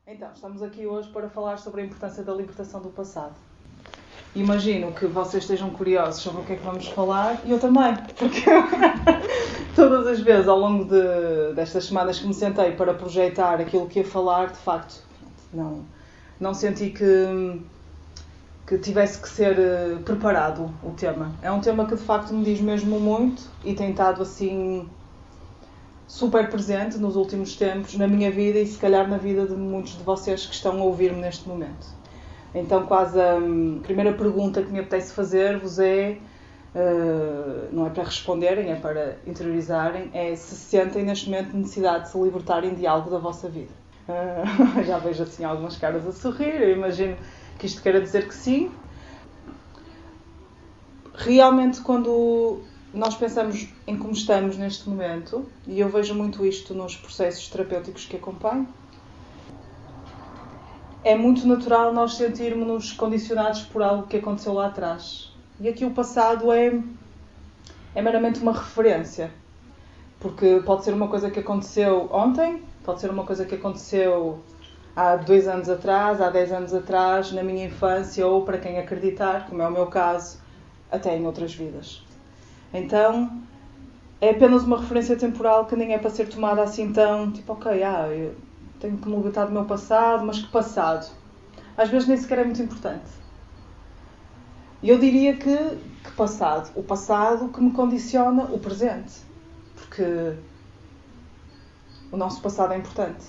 Então, estamos aqui hoje para falar sobre a importância da libertação do passado. Imagino que vocês estejam curiosos sobre o que é que vamos falar, e eu também, porque todas as vezes ao longo destas semanas que me sentei para projetar aquilo que ia falar, de facto, não senti que tivesse que ser preparado o tema. É um tema que de facto me diz mesmo muito e tem estado assim super presente nos últimos tempos na minha vida e se calhar na vida de muitos de vocês que estão a ouvir-me neste momento. Então quase a primeira pergunta que me apetece fazer-vos é, não é para responderem, é para interiorizarem, é se sentem neste momento necessidade de se libertarem de algo da vossa vida. Já vejo assim algumas caras a sorrir, eu imagino que isto queira dizer que sim. Realmente quando nós pensamos em como estamos neste momento, e eu vejo muito isto nos processos terapêuticos que acompanho, é muito natural nós sentirmos-nos condicionados por algo que aconteceu lá atrás. E aqui o passado é meramente uma referência. Porque pode ser uma coisa que aconteceu ontem, pode ser uma coisa que aconteceu há 2 anos atrás, há 10 anos atrás, na minha infância, ou para quem acreditar, como é o meu caso, até em outras vidas. Então, é apenas uma referência temporal que nem é para ser tomada assim tão, tipo, ok, eu tenho que me libertar do meu passado, mas que passado? Às vezes nem sequer é muito importante. E eu diria que passado? O passado que me condiciona o presente. Porque o nosso passado é importante.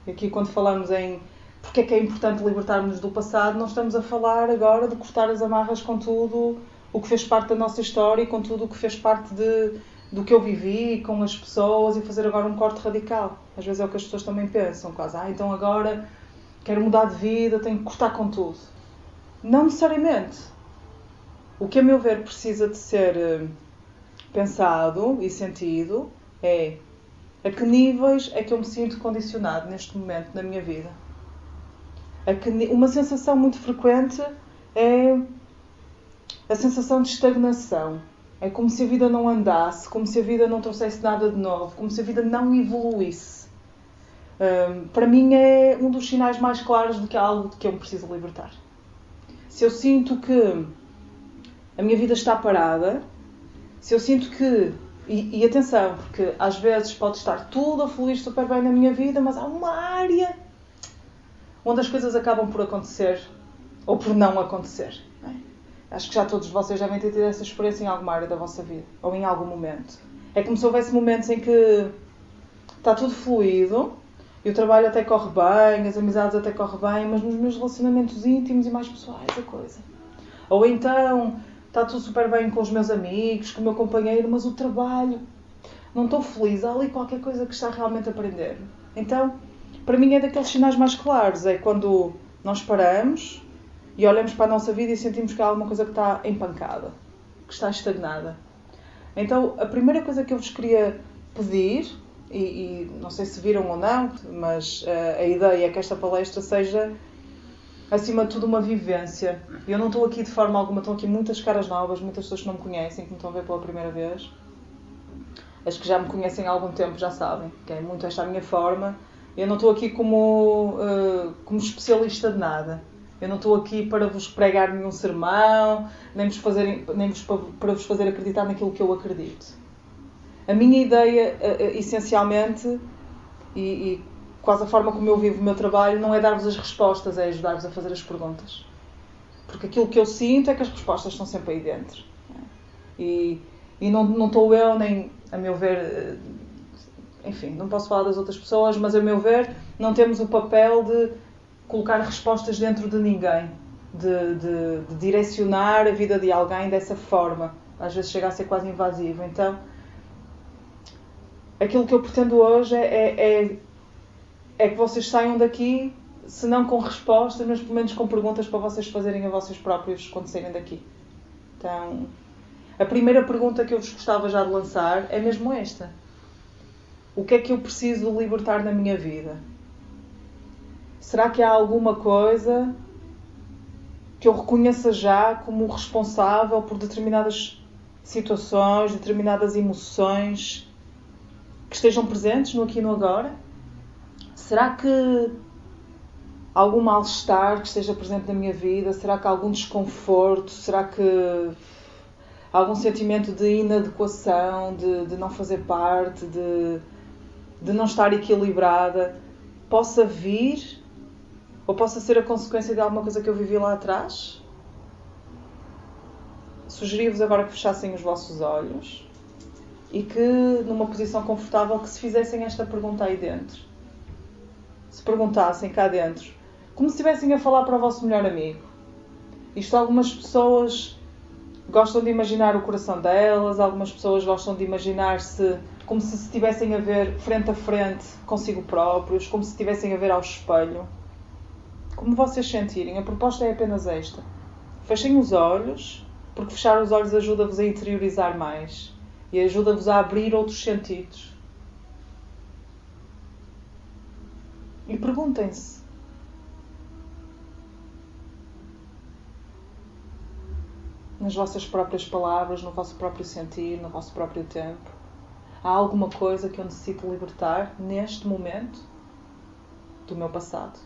E aqui quando falamos em porque é que é importante libertarmos do passado, não estamos a falar agora de cortar as amarras com tudo o que fez parte da nossa história e com tudo o que fez parte do que eu vivi com as pessoas e fazer agora um corte radical. Às vezes é o que as pessoas também pensam, quase, então agora quero mudar de vida, tenho que cortar com tudo. Não necessariamente. O que a meu ver precisa de ser pensado e sentido é a que níveis é que eu me sinto condicionado neste momento na minha vida. Uma sensação muito frequente é a sensação de estagnação. É como se a vida não andasse, como se a vida não trouxesse nada de novo, como se a vida não evoluísse. Para mim é um dos sinais mais claros de que há algo de que eu me preciso libertar. Se eu sinto que a minha vida está parada, se eu sinto que... E atenção, porque às vezes pode estar tudo a fluir super bem na minha vida, mas há uma área onde as coisas acabam por acontecer ou por não acontecer. Não é? Acho que já todos vocês devem ter tido essa experiência em alguma área da vossa vida, ou em algum momento. É como se houvesse momentos em que está tudo fluido, e o trabalho até corre bem, as amizades até correm bem, mas nos meus relacionamentos íntimos e mais pessoais a coisa. Ou então está tudo super bem com os meus amigos, com o meu companheiro, mas o trabalho, não estou feliz, há ali qualquer coisa que está realmente a prender. Então, para mim é daqueles sinais mais claros, é quando nós paramos e olhamos para a nossa vida e sentimos que há alguma coisa que está empancada, que está estagnada. Então, a primeira coisa que eu vos queria pedir, e não sei se viram ou não, mas a ideia é que esta palestra seja, acima de tudo, uma vivência. Eu não estou aqui de forma alguma, estão aqui muitas caras novas, muitas pessoas que não me conhecem, que me estão a ver pela primeira vez. As que já me conhecem há algum tempo já sabem, que é muito esta a minha forma. Eu não estou aqui como especialista de nada. Eu não estou aqui para vos pregar nenhum sermão, nem para vos fazer acreditar naquilo que eu acredito. A minha ideia, essencialmente, e quase a forma como eu vivo o meu trabalho, não é dar-vos as respostas, é ajudar-vos a fazer as perguntas. Porque aquilo que eu sinto é que as respostas estão sempre aí dentro. E não estou eu, nem, a meu ver, enfim, não posso falar das outras pessoas, mas a meu ver, não temos o papel de colocar respostas dentro de ninguém, de direcionar a vida de alguém dessa forma. Às vezes chega a ser quase invasivo. Então, aquilo que eu pretendo hoje é que vocês saiam daqui, se não com respostas, mas pelo menos com perguntas para vocês fazerem a vocês próprios quando saírem daqui. Então, a primeira pergunta que eu vos gostava já de lançar é mesmo esta. O que é que eu preciso de libertar na minha vida? Será que há alguma coisa que eu reconheça já como responsável por determinadas situações, determinadas emoções que estejam presentes no aqui e no agora? Será que algum mal-estar que esteja presente na minha vida? Será que há algum desconforto? Será que algum sentimento de inadequação, de não fazer parte, de não estar equilibrada, possa vir ou possa ser a consequência de alguma coisa que eu vivi lá atrás? Sugeria-vos agora que fechassem os vossos olhos e que, numa posição confortável, que se fizessem esta pergunta aí dentro. Se perguntassem cá dentro, como se estivessem a falar para o vosso melhor amigo. Isto, algumas pessoas gostam de imaginar o coração delas, algumas pessoas gostam de imaginar-se como se estivessem a ver frente a frente consigo próprios, como se estivessem a ver ao espelho. Como vocês sentirem. A proposta é apenas esta. Fechem os olhos, porque fechar os olhos ajuda-vos a interiorizar mais e ajuda-vos a abrir outros sentidos. E perguntem-se: nas vossas próprias palavras, no vosso próprio sentir, no vosso próprio tempo, há alguma coisa que eu necessito libertar neste momento do meu passado?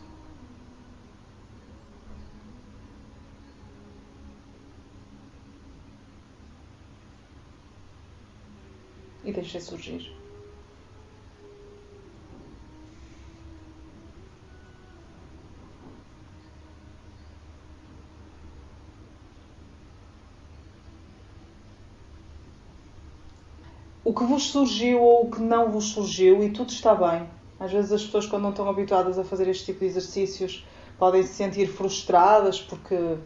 E deixem surgir. O que vos surgiu ou o que não vos surgiu, e tudo está bem. Às vezes as pessoas, quando não estão habituadas a fazer este tipo de exercícios, podem se sentir frustradas porque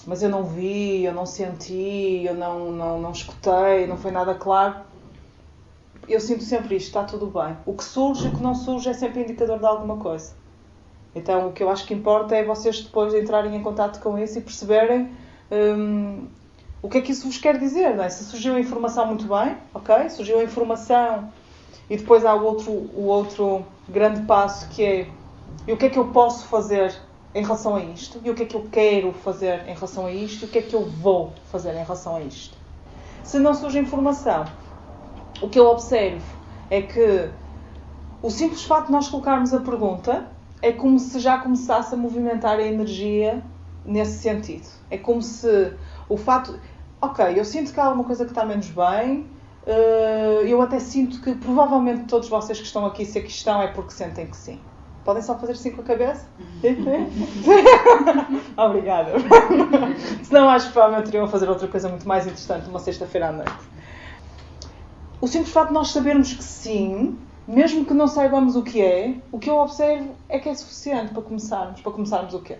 mas eu não vi, eu não senti, eu não escutei, não foi nada claro. Eu sinto sempre isto, está tudo bem. O que surge e o que não surge é sempre indicador de alguma coisa. Então o que eu acho que importa é vocês depois entrarem em contato com isso e perceberem o que é que isso vos quer dizer, não é? Se surgiu a informação, muito bem, ok? Surgiu a informação e depois há o outro grande passo que é: e o que é que eu posso fazer em relação a isto? E o que é que eu quero fazer em relação a isto? E o que é que eu vou fazer em relação a isto? Se não surge informação, o que eu observo é que o simples facto de nós colocarmos a pergunta é como se já começasse a movimentar a energia nesse sentido. É como se o facto... Ok, eu sinto que há alguma coisa que está menos bem. Eu até sinto que provavelmente todos vocês que estão aqui, se aqui estão, é porque sentem que sim. Podem só fazer sim com a cabeça? Obrigada. Senão acho que provavelmente teriam a fazer outra coisa muito mais interessante uma sexta-feira à noite. O simples facto de nós sabermos que sim, mesmo que não saibamos o que eu observo é que é suficiente para começarmos. Para começarmos o quê?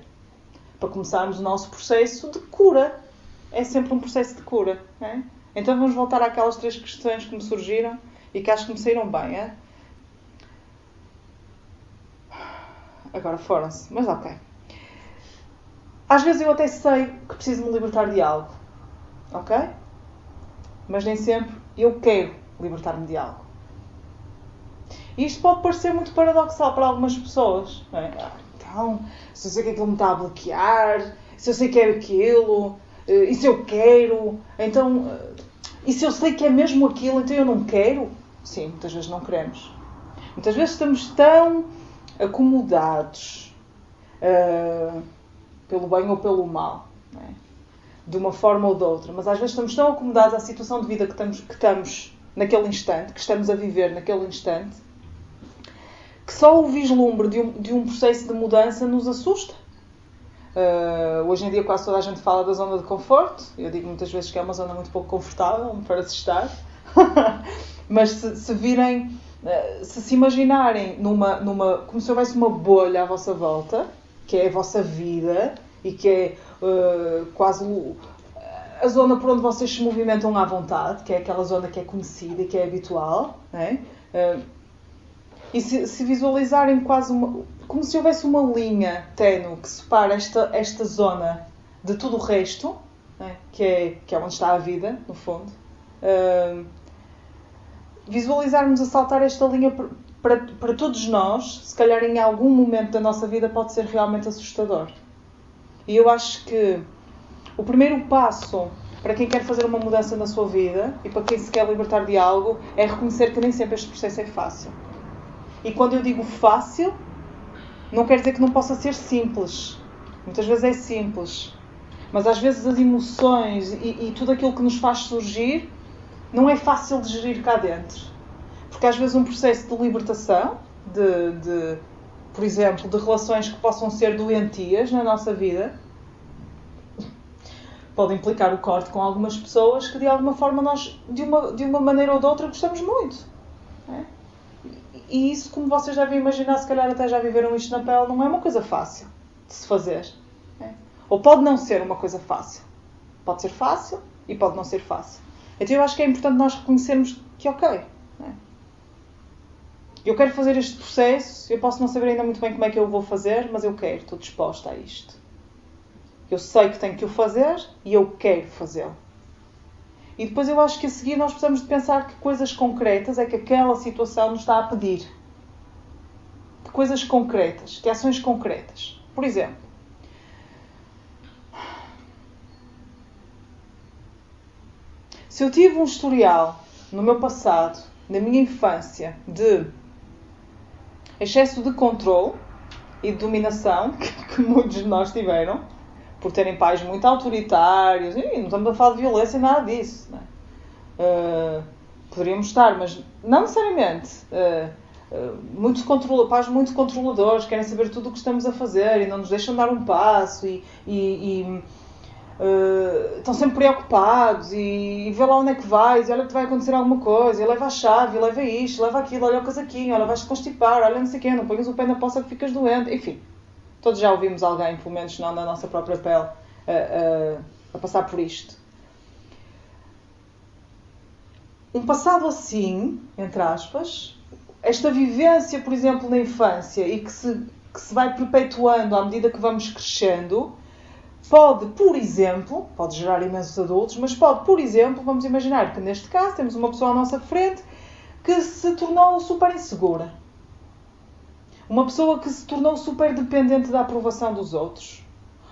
Para começarmos o nosso processo de cura. É sempre um processo de cura. Não é? Então vamos voltar àquelas 3 questões que me surgiram e que acho que me saíram bem. É? Agora foram-se, mas ok. Às vezes eu até sei que preciso me libertar de algo. Ok? Mas nem sempre eu quero libertar-me de algo. E isto pode parecer muito paradoxal para algumas pessoas. Não é? Então, se eu sei que aquilo me está a bloquear, se eu sei que é aquilo, e se eu quero, então... E se eu sei que é mesmo aquilo, então eu não quero? Sim, muitas vezes não queremos. Muitas vezes estamos tão acomodados pelo bem ou pelo mal, não é? De uma forma ou de outra, mas às vezes estamos tão acomodados à situação de vida que estamos naquele instante, que estamos a viver naquele instante, que só o vislumbre de um processo de mudança nos assusta. Hoje em dia quase toda a gente fala da zona de conforto. Eu digo muitas vezes que é uma zona muito pouco confortável para se estar. Mas se virem, se imaginarem como se houvesse uma bolha à vossa volta, que é a vossa vida e que é quase a zona por onde vocês se movimentam à vontade, que é aquela zona que é conhecida e que é habitual, não é? E se visualizarem quase como se houvesse uma linha ténue que separa esta zona de tudo o resto, não é? Que é onde está a vida, no fundo. Visualizarmos a saltar esta linha para todos nós, se calhar em algum momento da nossa vida pode ser realmente assustador. E eu acho que o primeiro passo para quem quer fazer uma mudança na sua vida e para quem se quer libertar de algo é reconhecer que nem sempre este processo é fácil. E quando eu digo fácil, Não quer dizer que não possa ser simples. Muitas vezes é simples. Mas às vezes as emoções e tudo aquilo que nos faz surgir não é fácil de gerir cá dentro. Porque às vezes um processo de libertação, por exemplo, de relações que possam ser doentias na nossa vida, pode implicar o corte com algumas pessoas que de alguma forma nós, de uma maneira ou de outra, gostamos muito. É? E isso, como vocês devem imaginar, se calhar até já viveram isto na pele, não é uma coisa fácil de se fazer. É? Ou pode não ser uma coisa fácil. Pode ser fácil e pode não ser fácil. Então eu acho que é importante nós reconhecermos que ok. Eu quero fazer este processo, eu posso não saber ainda muito bem como é que eu vou fazer, mas eu quero, estou disposta a isto. Eu sei que tenho que o fazer e eu quero fazê-lo. E depois eu acho que a seguir nós precisamos de pensar que coisas concretas é que aquela situação nos está a pedir. Que coisas concretas, que ações concretas. Por exemplo, se eu tive um historial no meu passado, na minha infância, de excesso de controle e de dominação, que muitos de nós tiveram, por terem pais muito autoritários, e não estamos a falar de violência, nada disso. Não é? Poderíamos estar, mas não necessariamente. Pais muito controladores, querem saber tudo o que estamos a fazer e não nos deixam dar um passo e estão sempre preocupados e vê lá onde é que vais, e olha que vai acontecer alguma coisa, e leva a chave, e leva isto, leva aquilo, olha o casaquinho, olha vais-te constipar, olha não sei o quê, não ponhas o pé na poça que ficas doente, enfim. Todos já ouvimos alguém, pelo menos não na nossa própria pele, a passar por isto. Um passado assim, entre aspas, esta vivência, por exemplo, na infância e que se vai perpetuando à medida que vamos crescendo, pode, por exemplo, pode gerar imensos adultos, mas pode, por exemplo, vamos imaginar que neste caso temos uma pessoa à nossa frente que se tornou super insegura. Uma pessoa que se tornou super dependente da aprovação dos outros.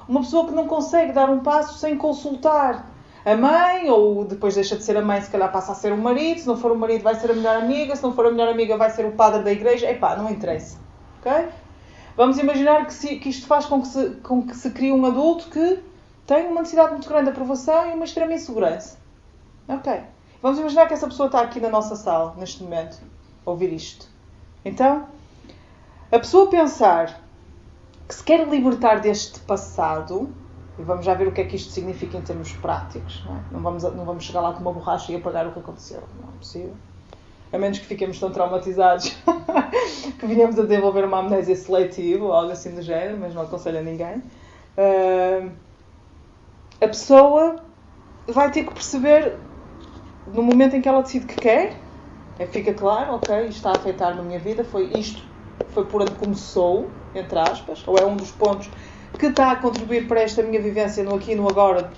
Uma pessoa que não consegue dar um passo sem consultar a mãe, ou depois deixa de ser a mãe, se calhar passa a ser o marido, se não for o marido vai ser a melhor amiga, se não for a melhor amiga vai ser o padre da igreja. Epá, não interessa. Okay? Vamos imaginar que isto faz com que se crie um adulto que tem uma necessidade muito grande de aprovação e uma extrema insegurança. Ok. Vamos imaginar que essa pessoa está aqui na nossa sala, neste momento, a ouvir isto. Então, a pessoa pensar que se quer libertar deste passado, e vamos já ver o que é que isto significa em termos práticos, não é? Não vamos chegar lá com uma borracha e apagar o que aconteceu. Não é possível. A menos que fiquemos tão traumatizados que venhamos a desenvolver uma amnésia seletiva ou algo assim do género, mas não aconselho a ninguém. A pessoa vai ter que perceber, no momento em que ela decide que quer, fica claro, ok, isto está a afetar na minha vida, foi por onde começou, entre aspas, ou é um dos pontos que está a contribuir para esta minha vivência no aqui e no agora,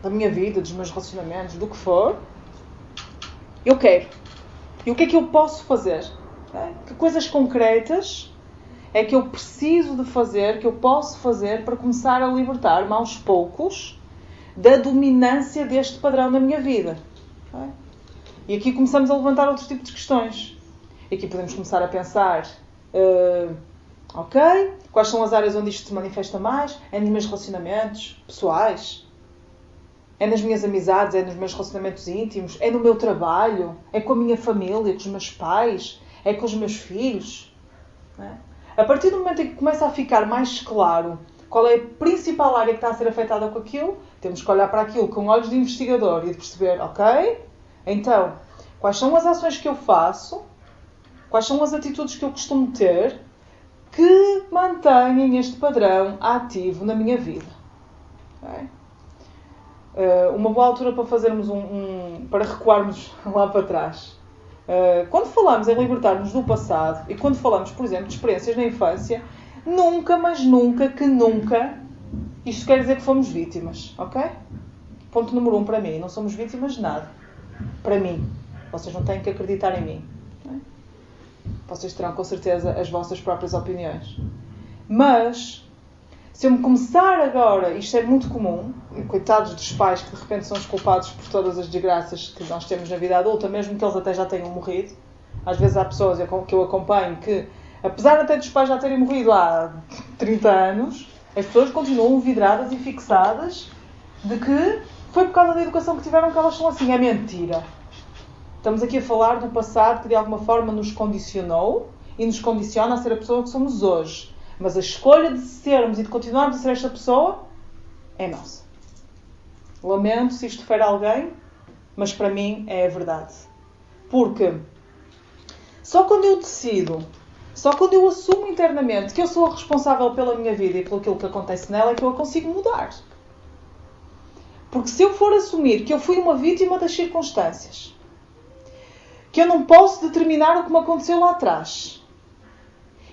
da minha vida, dos meus relacionamentos, do que for. Eu quero. E o que é que eu posso fazer? Que coisas concretas é que eu preciso de fazer, que eu posso fazer para começar a libertar-me aos poucos da dominância deste padrão na minha vida? E aqui começamos a levantar outros tipos de questões. E aqui podemos começar a pensar, ok, quais são as áreas onde isto se manifesta mais? É nos meus relacionamentos pessoais? É nas minhas amizades, é nos meus relacionamentos íntimos, é no meu trabalho, é com a minha família, com os meus pais, é com os meus filhos. Não é? A partir do momento em que começa a ficar mais claro qual é a principal área que está a ser afetada com aquilo, temos que olhar para aquilo com olhos de investigador e de perceber, ok, então, quais são as ações que eu faço, quais são as atitudes que eu costumo ter que mantêm este padrão ativo na minha vida. Ok? Uma boa altura para fazermos para recuarmos lá para trás. Quando falamos em libertar-nos do passado e quando falamos, por exemplo, de experiências na infância, nunca, mas nunca, isto quer dizer que fomos vítimas, ok? Ponto número 1 para mim, não somos vítimas de nada. Para mim. Vocês não têm que acreditar em mim. Não é? Vocês terão com certeza as vossas próprias opiniões. Mas se eu me começar agora, isto é muito comum, coitados dos pais que de repente são os culpados por todas as desgraças que nós temos na vida adulta, mesmo que eles até já tenham morrido. Às vezes há pessoas que eu acompanho que Apesar até dos pais já terem morrido há 30 anos, as pessoas continuam vidradas e fixadas de que foi por causa da educação que tiveram que elas são assim. É mentira. Estamos aqui a falar do passado que de alguma forma nos condicionou e nos condiciona a ser a pessoa que somos hoje. Mas a escolha de sermos e de continuarmos a ser esta pessoa é nossa. Lamento se isto fere alguém, mas para mim é a verdade. Porque só quando eu decido, só quando eu assumo internamente que eu sou a responsável pela minha vida e pelo aquilo que acontece nela é que eu a consigo mudar. Porque se eu for assumir que eu fui uma vítima das circunstâncias, que eu não posso determinar o que me aconteceu lá atrás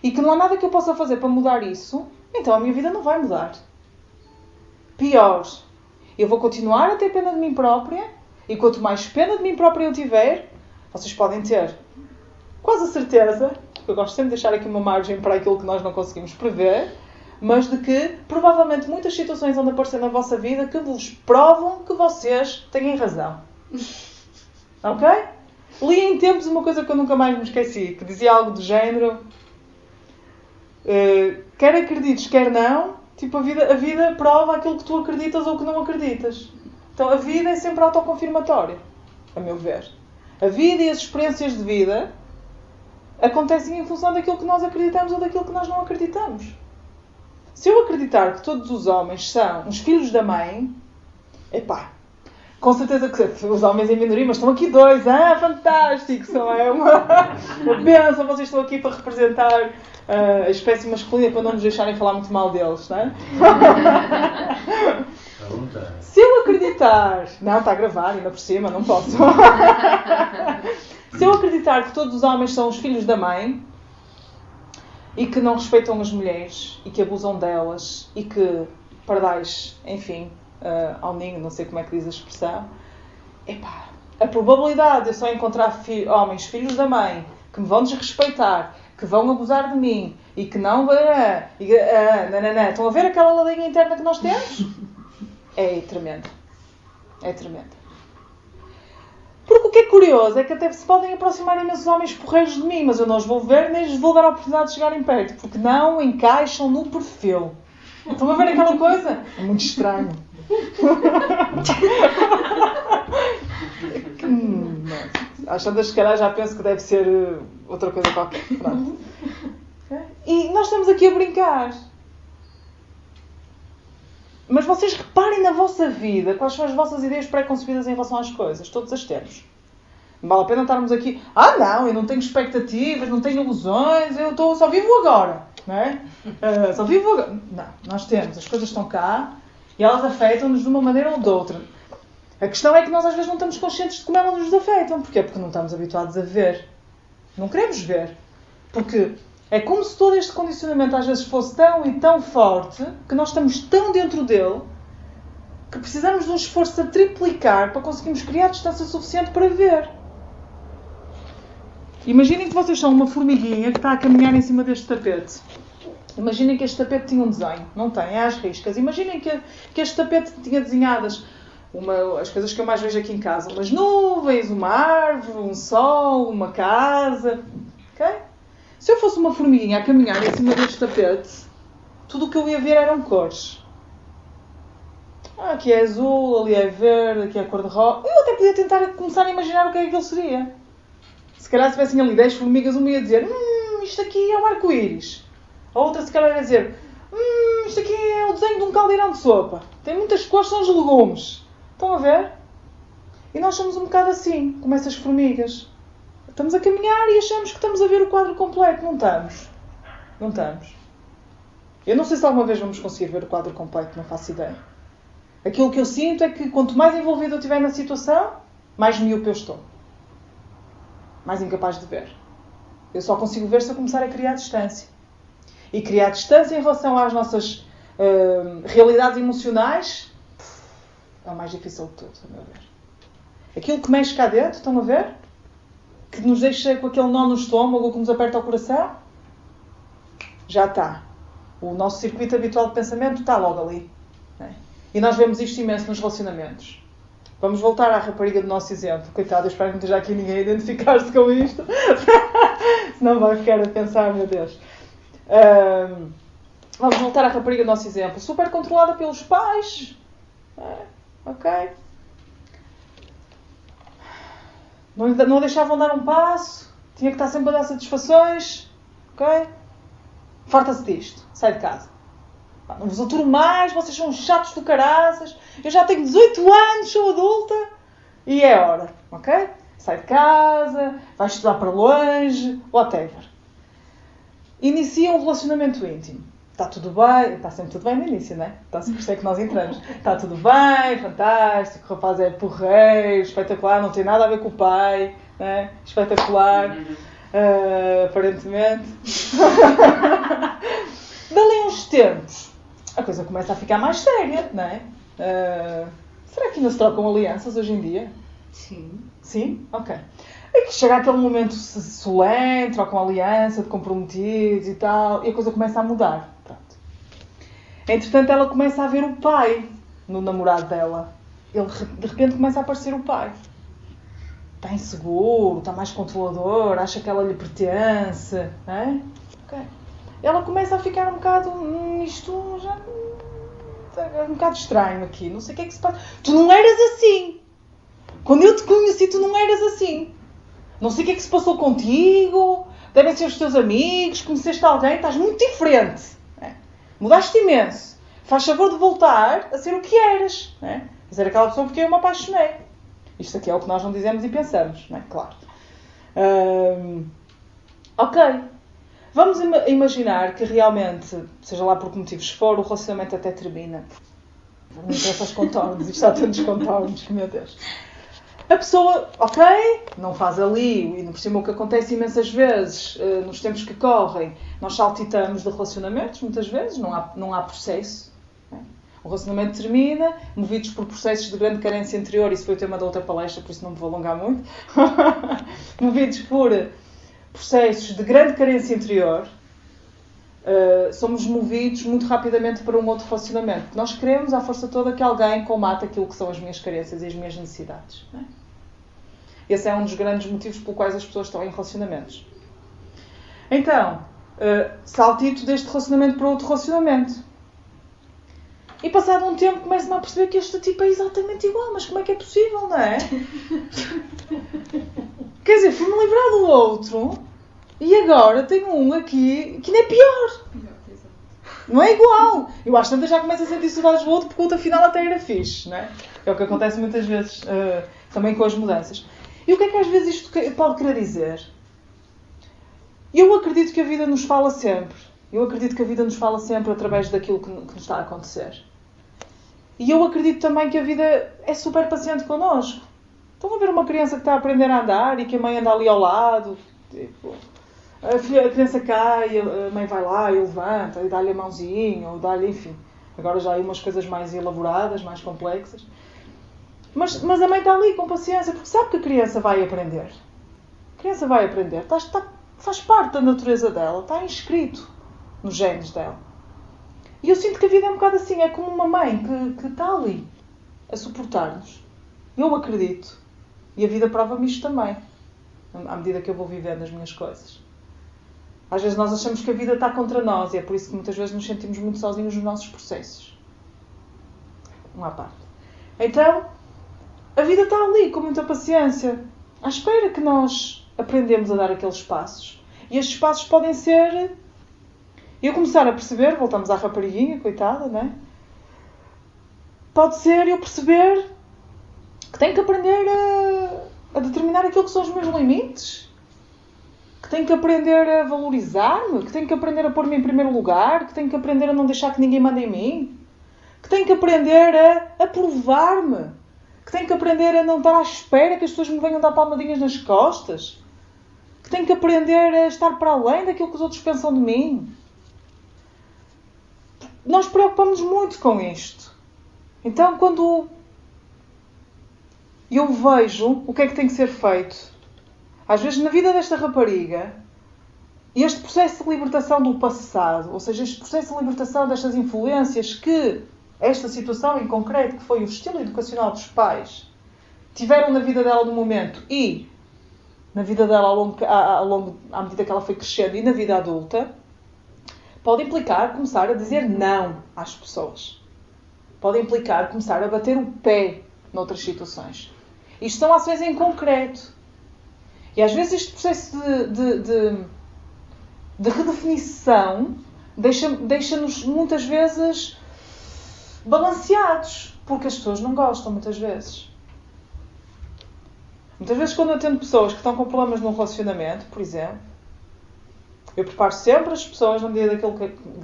e que não há nada que eu possa fazer para mudar isso, então a minha vida não vai mudar. Pior, eu vou continuar a ter pena de mim própria e quanto mais pena de mim própria eu tiver, vocês podem ter quase a certeza, porque eu gosto sempre de deixar aqui uma margem para aquilo que nós não conseguimos prever, mas de que provavelmente muitas situações vão aparecer na vossa vida que vos provam que vocês têm razão. Ok? Li em tempos uma coisa que eu nunca mais me esqueci, que dizia algo do género, quer acredites, quer não, tipo, a vida prova aquilo que tu acreditas ou que não acreditas. Então a vida é sempre autoconfirmatória, a meu ver. A vida e as experiências de vida acontecem em função daquilo que nós acreditamos ou daquilo que nós não acreditamos. Se eu acreditar que todos os homens são os filhos da mãe, epá, com certeza que os homens em minoria, mas estão aqui dois, fantástico, só é uma bênção, vocês estão aqui para representar a espécie masculina para não nos deixarem falar muito mal deles, não é? Se eu acreditar... Não, está a gravar, ainda por cima, não posso. Se eu acreditar que todos os homens são os filhos da mãe e que não respeitam as mulheres e que abusam delas e que pardais, enfim, ao ninho, não sei como é que diz a expressão, epá, a probabilidade de eu só encontrar homens filhos da mãe que me vão desrespeitar, que vão abusar de mim e que não vão... Estão a ver aquela ladainha interna que nós temos? É tremendo. É tremendo. Porque o que é curioso é que até se podem aproximar imensos homens porreiros de mim, mas eu não os vou ver nem lhes vou dar a oportunidade de chegarem perto, porque não encaixam no perfil. Estão a ver aquela coisa? É muito estranho. Às tantas, se calhar, já penso que deve ser outra coisa qualquer. Pronto. E nós estamos aqui a brincar. Mas vocês reparem na vossa vida quais são as vossas ideias pré-concebidas em relação às coisas. Todos as temos. Não vale a pena estarmos aqui... não, eu não tenho expectativas, não tenho ilusões, eu só vivo agora. Não é? Só vivo agora. Não, nós temos. As coisas estão cá e elas afetam-nos de uma maneira ou de outra. A questão é que nós às vezes não estamos conscientes de como elas nos afetam. Porquê? Porque não estamos habituados a ver. Não queremos ver. Porque... é como se todo este condicionamento às vezes fosse tão e tão forte, que nós estamos tão dentro dele, que precisamos de um esforço a triplicar para conseguirmos criar distância suficiente para ver. Imaginem que vocês são uma formiguinha que está a caminhar em cima deste tapete. Imaginem que este tapete tinha um desenho. Não tem, é às riscas. Imaginem que este tapete tinha desenhadas as coisas que eu mais vejo aqui em casa. Umas nuvens, uma árvore, um sol, uma casa. Ok? Se eu fosse uma formiguinha a caminhar em cima deste tapete, tudo o que eu ia ver eram cores. Aqui é azul, ali é verde, aqui é cor-de-rosa. Eu até podia tentar começar a imaginar o que é que aquilo seria. Se calhar se tivessem ali 10 formigas, uma ia dizer, isto aqui é um arco-íris. A outra se calhar ia dizer, isto aqui é o desenho de um caldeirão de sopa. Tem muitas cores, são os legumes. Estão a ver? E nós somos um bocado assim, como essas formigas. Estamos a caminhar e achamos que estamos a ver o quadro completo. Não estamos. Não estamos. Eu não sei se alguma vez vamos conseguir ver o quadro completo, não faço ideia. Aquilo que eu sinto é que quanto mais envolvido eu estiver na situação, mais míope eu estou. Mais incapaz de ver. Eu só consigo ver se eu começar a criar distância. E criar distância em relação às nossas realidades emocionais é o mais difícil de tudo, a meu ver. Aquilo que mexe cá dentro, estão a ver? Que nos deixa com aquele nó no estômago ou que nos aperta o coração, já está. O nosso circuito habitual de pensamento está logo ali. Né? E nós vemos isto imenso nos relacionamentos. Vamos voltar à rapariga do nosso exemplo. Coitada, eu espero que não esteja aqui ninguém a identificar-se com isto. Senão vai ficar a pensar, meu Deus. Vamos voltar à rapariga do nosso exemplo. Super controlada pelos pais. Ok. Não a deixavam dar um passo. Tinha que estar sempre a dar satisfações. Ok? Farta-se disto. Sai de casa. Não vos aturo mais. Vocês são chatos do caraças. Eu já tenho 18 anos, sou adulta. E é hora. Ok? Sai de casa. Vai estudar para longe. Whatever. Inicia um relacionamento íntimo. Está tudo bem. Está sempre tudo bem no início, não é? Por isso é que nós entramos. Está tudo bem. Fantástico. O rapaz é porreiro. Espetacular. Não tem nada a ver com o pai. Não é? Espetacular. Aparentemente. Dali uns tempos, a coisa começa a ficar mais séria, não é? Será que ainda se trocam alianças hoje em dia? Sim. Sim? Ok. É que chega aquele momento solene, trocam aliança de comprometidos e tal, e a coisa começa a mudar. Pronto. Entretanto, ela começa a ver o pai no namorado dela. Ele, de repente, começa a aparecer o pai. Está inseguro, está mais controlador, acha que ela lhe pertence, não é? Ok. Ela começa a ficar um bocado... isto já... é um bocado estranho aqui. Não sei o que é que se passa. Tu não eras assim. Quando eu te conheci, tu não eras assim. Não sei o que é que se passou contigo. Devem ser os teus amigos. Conheceste alguém. Estás muito diferente. É? Mudaste imenso. Faz favor de voltar a ser o que eras. É? A ser aquela pessoa porque eu me apaixonei. Isto aqui é o que nós não dizemos e pensamos. Não é? Claro. Ok. Vamos imaginar que realmente, seja lá por que motivos for, o relacionamento até termina. Não interessa os contornos, isto está tantos contornos, meu Deus. A pessoa, ok, não faz ali, e por cima o que acontece imensas vezes, nos tempos que correm, nós saltitamos de relacionamentos, muitas vezes, não há processo. Né? O relacionamento termina, movidos por processos de grande carência interior, isso foi o tema da outra palestra, por isso não me vou alongar muito. Movidos por processos de grande carência interior, somos movidos muito rapidamente para um outro relacionamento. Nós queremos, à força toda, que alguém colmate aquilo que são as minhas carências e as minhas necessidades. Não é? Esse é um dos grandes motivos pelos quais as pessoas estão em relacionamentos. Então, saltito deste relacionamento para outro relacionamento. E passado um tempo começo-me a perceber que este tipo é exatamente igual. Mas como é que é possível, não é? Quer dizer, fui-me livrar do outro e agora tenho um aqui que ainda é pior. Não é igual. Eu às tantas já começo a sentir saudades do outro porque o outro afinal até era fixe, não é? É o que acontece muitas vezes também com as mudanças. E o que é que às vezes isto pode querer dizer? Eu acredito que a vida nos fala sempre. Eu acredito que a vida nos fala sempre através daquilo que nos está a acontecer. E eu acredito também que a vida é super paciente connosco. Estão a ver uma criança que está a aprender a andar e que a mãe anda ali ao lado? Tipo, a criança cai, a mãe vai lá e levanta, e dá-lhe a mãozinha, ou dá-lhe, enfim. Agora já há umas coisas mais elaboradas, mais complexas. Mas a mãe está ali com paciência, porque sabe que a criança vai aprender. A criança vai aprender. Faz parte da natureza dela, está inscrito nos genes dela. E eu sinto que a vida é um bocado assim, é como uma mãe que está ali a suportar-nos. Eu acredito. E a vida prova-me isto também, à medida que eu vou vivendo as minhas coisas. Às vezes nós achamos que a vida está contra nós e é por isso que muitas vezes nos sentimos muito sozinhos nos nossos processos. Uma à parte. Então, a vida está ali com muita paciência, à espera que nós aprendemos a dar aqueles passos. E estes passos podem ser... Eu começar a perceber, voltamos à rapariguinha, coitada, não é? Pode ser eu perceber que tenho que aprender a determinar aquilo que são os meus limites. Que tenho que aprender a valorizar-me. Que tenho que aprender a pôr-me em primeiro lugar. Que tenho que aprender a não deixar que ninguém mande em mim. Que tenho que aprender a provar-me. Que tenho que aprender a não estar à espera que as pessoas me venham dar palmadinhas nas costas. Que tenho que aprender a estar para além daquilo que os outros pensam de mim. Nós preocupamos muito com isto. Então, quando eu vejo o que é que tem que ser feito, às vezes na vida desta rapariga, este processo de libertação do passado, ou seja, este processo de libertação destas influências que esta situação em concreto, que foi o estilo educacional dos pais, tiveram na vida dela no momento e na vida dela à medida que ela foi crescendo e na vida adulta, pode implicar começar a dizer não às pessoas. Pode implicar começar a bater o pé noutras situações. Isto são ações em concreto. E às vezes este processo de redefinição deixa-nos muitas vezes balanceados, porque as pessoas não gostam muitas vezes. Muitas vezes quando eu atendo pessoas que estão com problemas num relacionamento, por exemplo, eu preparo sempre as pessoas, na medida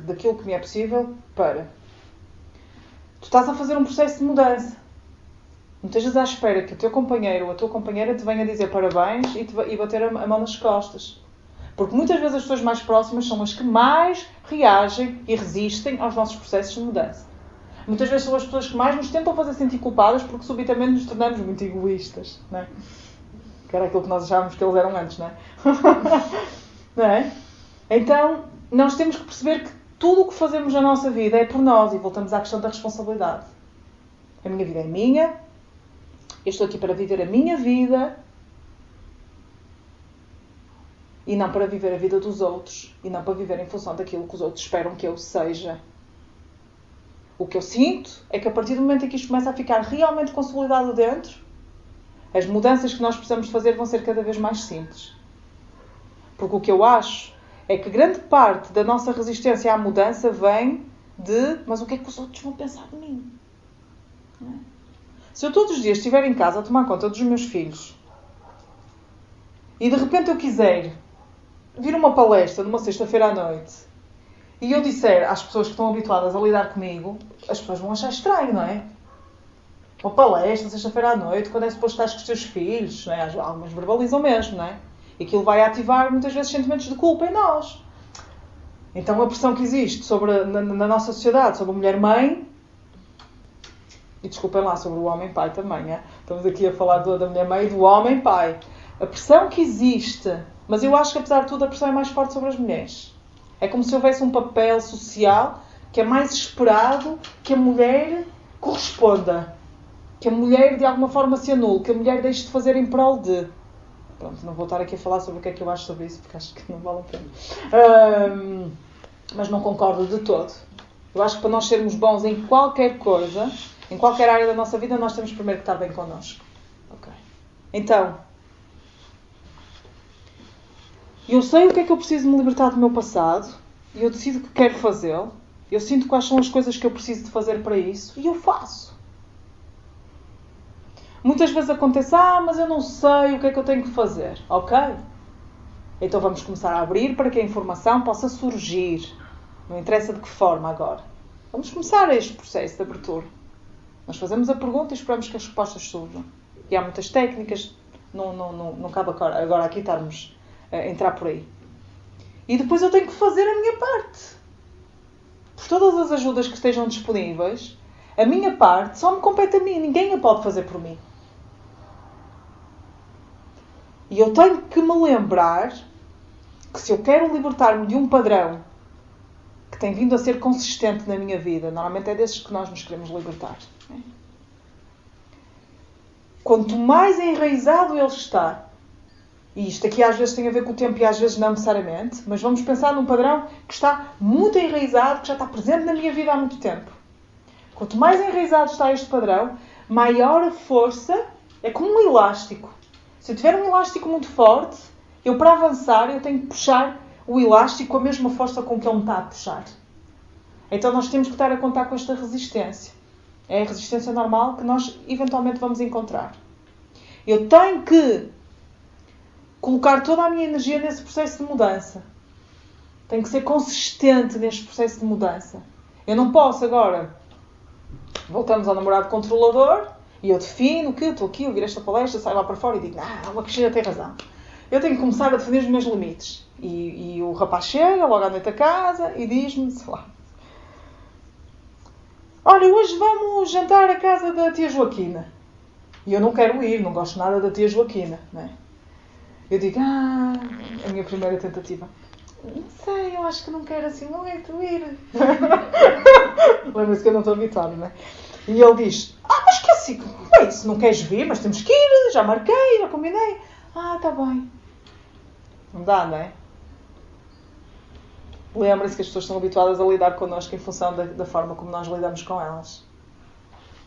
daquilo que me é possível, para... Tu estás a fazer um processo de mudança. Não estejas à espera que o teu companheiro ou a tua companheira te venha dizer parabéns e bater a mão nas costas. Porque muitas vezes as pessoas mais próximas são as que mais reagem e resistem aos nossos processos de mudança. Muitas vezes são as pessoas que mais nos tentam fazer sentir culpadas porque subitamente nos tornamos muito egoístas. Não é? Que era aquilo que nós achávamos que eles eram antes, não é? Não é? Então, nós temos que perceber que tudo o que fazemos na nossa vida é por nós. E voltamos à questão da responsabilidade. A minha vida é minha. Eu estou aqui para viver a minha vida. E não para viver a vida dos outros. E não para viver em função daquilo que os outros esperam que eu seja. O que eu sinto é que a partir do momento em que isto começa a ficar realmente consolidado dentro, as mudanças que nós precisamos fazer vão ser cada vez mais simples. Porque o que eu acho é que grande parte da nossa resistência à mudança vem de mas o que é que os outros vão pensar de mim? Não é? Se eu todos os dias estiver em casa a tomar conta dos meus filhos e de repente eu quiser vir uma palestra numa sexta-feira à noite e eu disser às pessoas que estão habituadas a lidar comigo, as pessoas vão achar estranho, não é? Uma palestra, sexta-feira à noite, quando é suposto estar com os teus filhos, não é? Algumas verbalizam mesmo, não é? E aquilo vai ativar muitas vezes sentimentos de culpa em nós. Então a pressão que existe na nossa sociedade sobre a mulher-mãe, e desculpem lá, sobre o homem-pai também, é? Estamos aqui a falar da mulher-mãe e do homem-pai. A pressão que existe, mas eu acho que apesar de tudo a pressão é mais forte sobre as mulheres. É como se houvesse um papel social que é mais esperado que a mulher corresponda. Que a mulher de alguma forma se anule. Que a mulher deixe de fazer em prol de... Pronto, não vou estar aqui a falar sobre o que é que eu acho sobre isso, porque acho que não vale a pena. Mas não concordo de todo. Eu acho que para nós sermos bons em qualquer coisa, em qualquer área da nossa vida, nós temos primeiro que estar bem connosco. Okay. Então, eu sei o que é que eu preciso me libertar do meu passado, e eu decido que quero fazê-lo, eu sinto quais são as coisas que eu preciso de fazer para isso, e eu faço. Muitas vezes acontece, mas eu não sei o que é que eu tenho que fazer. Ok? Então vamos começar a abrir para que a informação possa surgir. Não interessa de que forma agora. Vamos começar este processo de abertura. Nós fazemos a pergunta e esperamos que as respostas surjam. E há muitas técnicas, não cabe agora aqui estarmos a entrar por aí. E depois eu tenho que fazer a minha parte. Por todas as ajudas que estejam disponíveis, a minha parte só me compete a mim. Ninguém a pode fazer por mim. E eu tenho que me lembrar que se eu quero libertar-me de um padrão que tem vindo a ser consistente na minha vida, normalmente é desses que nós nos queremos libertar. Quanto mais enraizado ele está, e isto aqui às vezes tem a ver com o tempo e às vezes não necessariamente, mas vamos pensar num padrão que está muito enraizado, que já está presente na minha vida há muito tempo. Quanto mais enraizado está este padrão, maior a força, é como um elástico. Se eu tiver um elástico muito forte, eu para avançar eu tenho que puxar o elástico com a mesma força com que ele me está a puxar. Então nós temos que estar a contar com esta resistência. É a resistência normal que nós eventualmente vamos encontrar. Eu tenho que colocar toda a minha energia nesse processo de mudança. Tenho que ser consistente neste processo de mudança. Eu não posso agora... Voltamos ao namorado controlador e eu defino que estou aqui a ouvir esta palestra, saio lá para fora e digo, a Cristina tem razão. Eu tenho que começar a definir os meus limites. E o rapaz chega logo à noite a casa e diz-me, sei lá, olha, hoje vamos jantar à casa da tia Joaquina. E eu não quero ir, não gosto nada da tia Joaquina. Não é? Eu digo, a minha primeira tentativa. Não sei, eu acho que não quero assim muito ir. Lembra-se que eu não estou habituada, não é? E ele diz, mas que assim, como é isso? Não queres vir? Mas temos que ir, já marquei, já combinei. Está bem. Não dá, não é? Lembrem-se que as pessoas estão habituadas a lidar connosco em função da forma como nós lidamos com elas.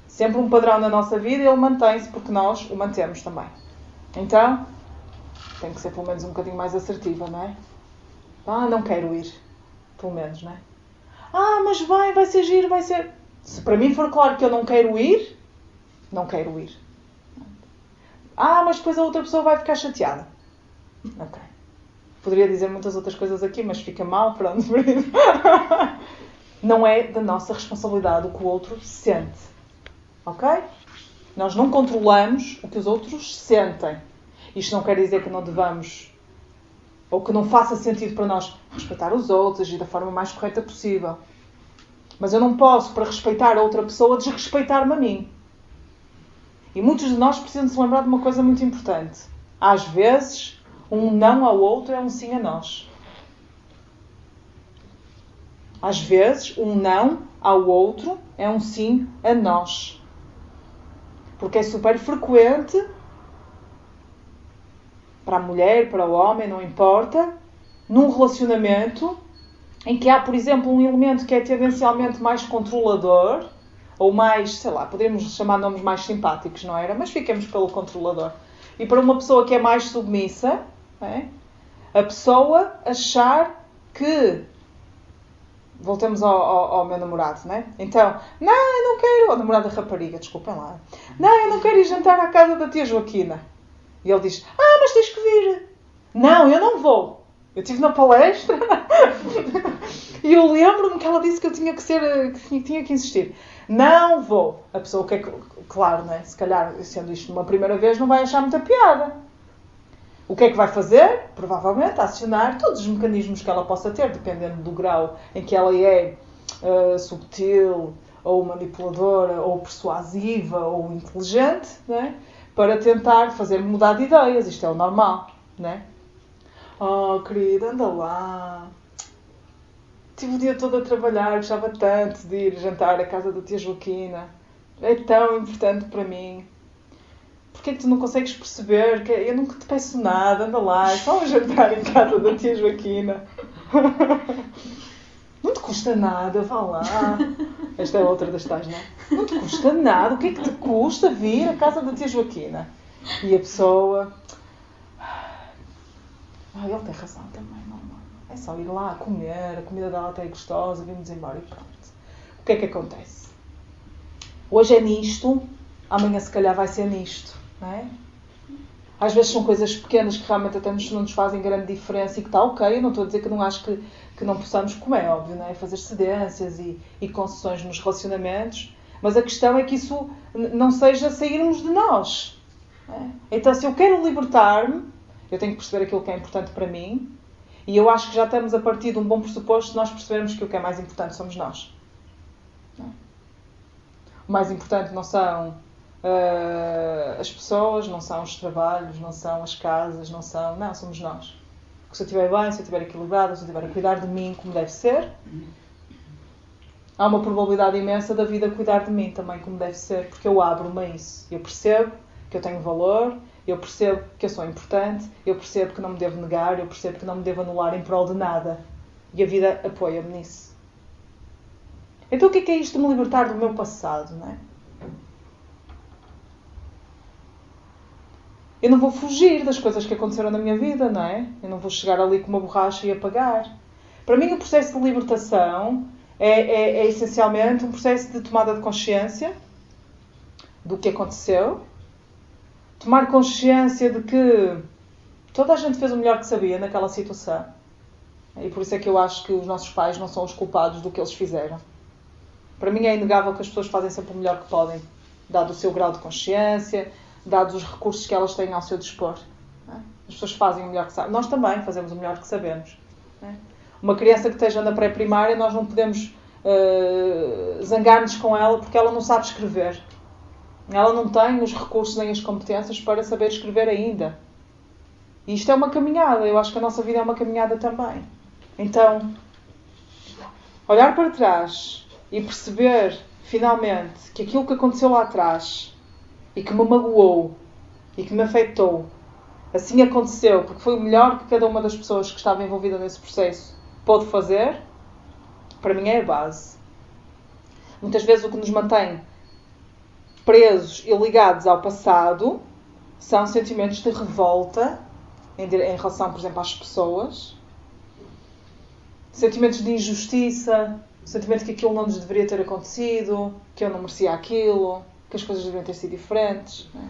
Sempre um padrão na nossa vida e ele mantém-se porque nós o mantemos também. Então, tem que ser pelo menos um bocadinho mais assertiva, não é? Não quero ir. Pelo menos, não é? Mas vai ser giro, vai ser... Se para mim for claro que eu não quero ir, não quero ir. Mas depois a outra pessoa vai ficar chateada. Ok. Poderia dizer muitas outras coisas aqui, mas fica mal, pronto. Não é da nossa responsabilidade o que o outro sente. Ok? Nós não controlamos o que os outros sentem. Isto não quer dizer que não devamos, ou que não faça sentido para nós respeitar os outros, agir da forma mais correta possível. Mas eu não posso, para respeitar a outra pessoa, desrespeitar-me a mim. E muitos de nós precisam se lembrar de uma coisa muito importante. Às vezes, um não ao outro é um sim a nós. Às vezes, um não ao outro é um sim a nós. Porque é super frequente, para a mulher, para o homem, não importa, num relacionamento em que há, por exemplo, um elemento que é tendencialmente mais controlador, ou mais, sei lá, poderíamos chamar nomes mais simpáticos, não era? Mas fiquemos pelo controlador. E para uma pessoa que é mais submissa, a pessoa achar que... Voltamos ao meu namorado, não é? Então, não, eu não quero... O namorado da rapariga, desculpem lá. Não, eu não quero ir jantar à casa da tia Joaquina. E ele diz, mas tens que vir. Não, eu não vou. Eu estive na palestra e eu lembro-me que ela disse que eu tinha que insistir. Não vou. A pessoa que é claro, não é? Se calhar, sendo isto uma primeira vez, não vai achar muita piada. O que é que vai fazer? Provavelmente acionar todos os mecanismos que ela possa ter, dependendo do grau em que ela é subtil, ou manipuladora, ou persuasiva, ou inteligente, não é? Para tentar fazer mudar de ideias. Isto é o normal, não é? Querida, anda lá. Tive o dia todo a trabalhar, gostava tanto de ir jantar à casa da tia Joaquina. É tão importante para mim. Porquê é que tu não consegues perceber que eu nunca te peço nada, anda lá, é só um jantar em casa da tia Joaquina. Não te custa nada, vá lá. Esta é outra das tais, não é? Não te custa nada, o que é que te custa vir à casa da tia Joaquina? E a pessoa... ele tem razão também, não. É só ir lá comer, a comida dela até é gostosa, vimos embora e pronto. O que é que acontece? Hoje é nisto, amanhã se calhar vai ser nisto, não é? Às vezes são coisas pequenas que realmente até não nos fazem grande diferença e que está ok. Eu não estou a dizer que não acho que não possamos, como é óbvio, não é? Fazer cedências e concessões nos relacionamentos. Mas a questão é que isso não seja sairmos de nós. Não é? Então, se eu quero libertar-me, eu tenho que perceber aquilo que é importante para mim. E eu acho que já estamos a partir de um bom pressuposto se nós percebermos que o que é mais importante somos nós. Não é? O mais importante não são... as pessoas, não são os trabalhos, não são as casas, não, somos nós. Porque se eu estiver bem, se eu estiver equilibrada, se eu estiver a cuidar de mim como deve ser, há uma probabilidade imensa da vida cuidar de mim também como deve ser, porque eu abro-me a isso. Eu percebo que eu tenho valor, eu percebo que eu sou importante, eu percebo que não me devo negar, eu percebo que não me devo anular em prol de nada. E a vida apoia-me nisso. Então o que é isto de me libertar do meu passado, não é? Eu não vou fugir das coisas que aconteceram na minha vida, não é? Eu não vou chegar ali com uma borracha e apagar. Para mim, o processo de libertação é essencialmente um processo de tomada de consciência do que aconteceu. Tomar consciência de que toda a gente fez o melhor que sabia naquela situação. E por isso é que eu acho que os nossos pais não são os culpados do que eles fizeram. Para mim é inegável que as pessoas fazem sempre o melhor que podem, dado o seu grau de consciência, dados os recursos que elas têm ao seu dispor. As pessoas fazem o melhor que sabem. Nós também fazemos o melhor que sabemos. Uma criança que esteja na pré-primária, nós não podemos zangar-nos com ela porque ela não sabe escrever. Ela não tem os recursos nem as competências para saber escrever ainda. E isto é uma caminhada. Eu acho que a nossa vida é uma caminhada também. Então, olhar para trás e perceber, finalmente, que aquilo que aconteceu lá atrás e que me magoou e que me afetou assim aconteceu, porque foi o melhor que cada uma das pessoas que estava envolvida nesse processo pôde fazer, para mim é a base. Muitas vezes o que nos mantém presos e ligados ao passado são sentimentos de revolta em relação, por exemplo, às pessoas, sentimentos de injustiça, sentimento que aquilo não nos deveria ter acontecido, que eu não merecia aquilo, que as coisas deveriam ter sido diferentes. Não é?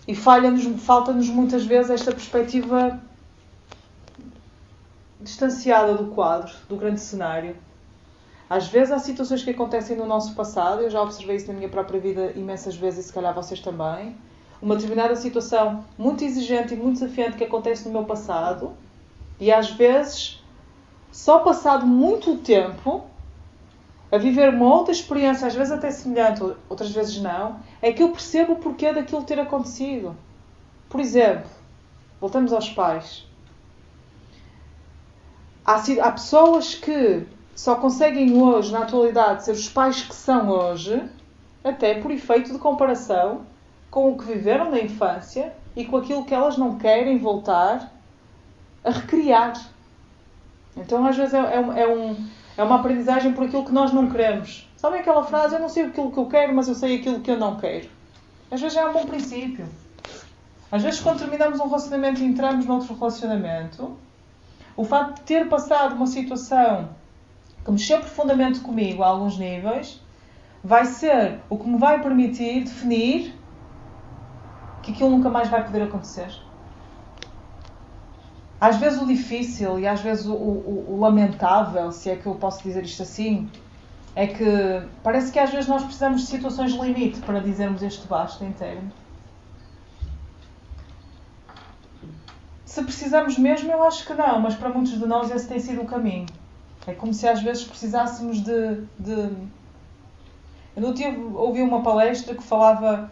E falta-nos muitas vezes esta perspectiva distanciada do quadro, do grande cenário. Às vezes há situações que acontecem no nosso passado, eu já observei isso na minha própria vida imensas vezes e se calhar vocês também. Uma determinada situação muito exigente e muito desafiante que acontece no meu passado e às vezes, só passado muito tempo, a viver uma outra experiência, às vezes até semelhante, outras vezes não, é que eu percebo o porquê daquilo ter acontecido. Por exemplo, voltamos aos pais. Há pessoas que só conseguem hoje, na atualidade, ser os pais que são hoje, até por efeito de comparação com o que viveram na infância e com aquilo que elas não querem voltar a recriar. Então, às vezes, é uma aprendizagem por aquilo que nós não queremos. Sabem aquela frase? Eu não sei aquilo que eu quero, mas eu sei aquilo que eu não quero. Às vezes é um bom princípio. Às vezes, quando terminamos um relacionamento e entramos noutro relacionamento, o facto de ter passado uma situação que mexeu profundamente comigo a alguns níveis, vai ser o que me vai permitir definir que aquilo nunca mais vai poder acontecer. Às vezes o difícil e às vezes o lamentável, se é que eu posso dizer isto assim, é que parece que às vezes nós precisamos de situações limite para dizermos este basta inteiro. Se precisamos mesmo, eu acho que não, mas para muitos de nós esse tem sido o caminho. É como se às vezes precisássemos de... Eu não ouvi uma palestra que falava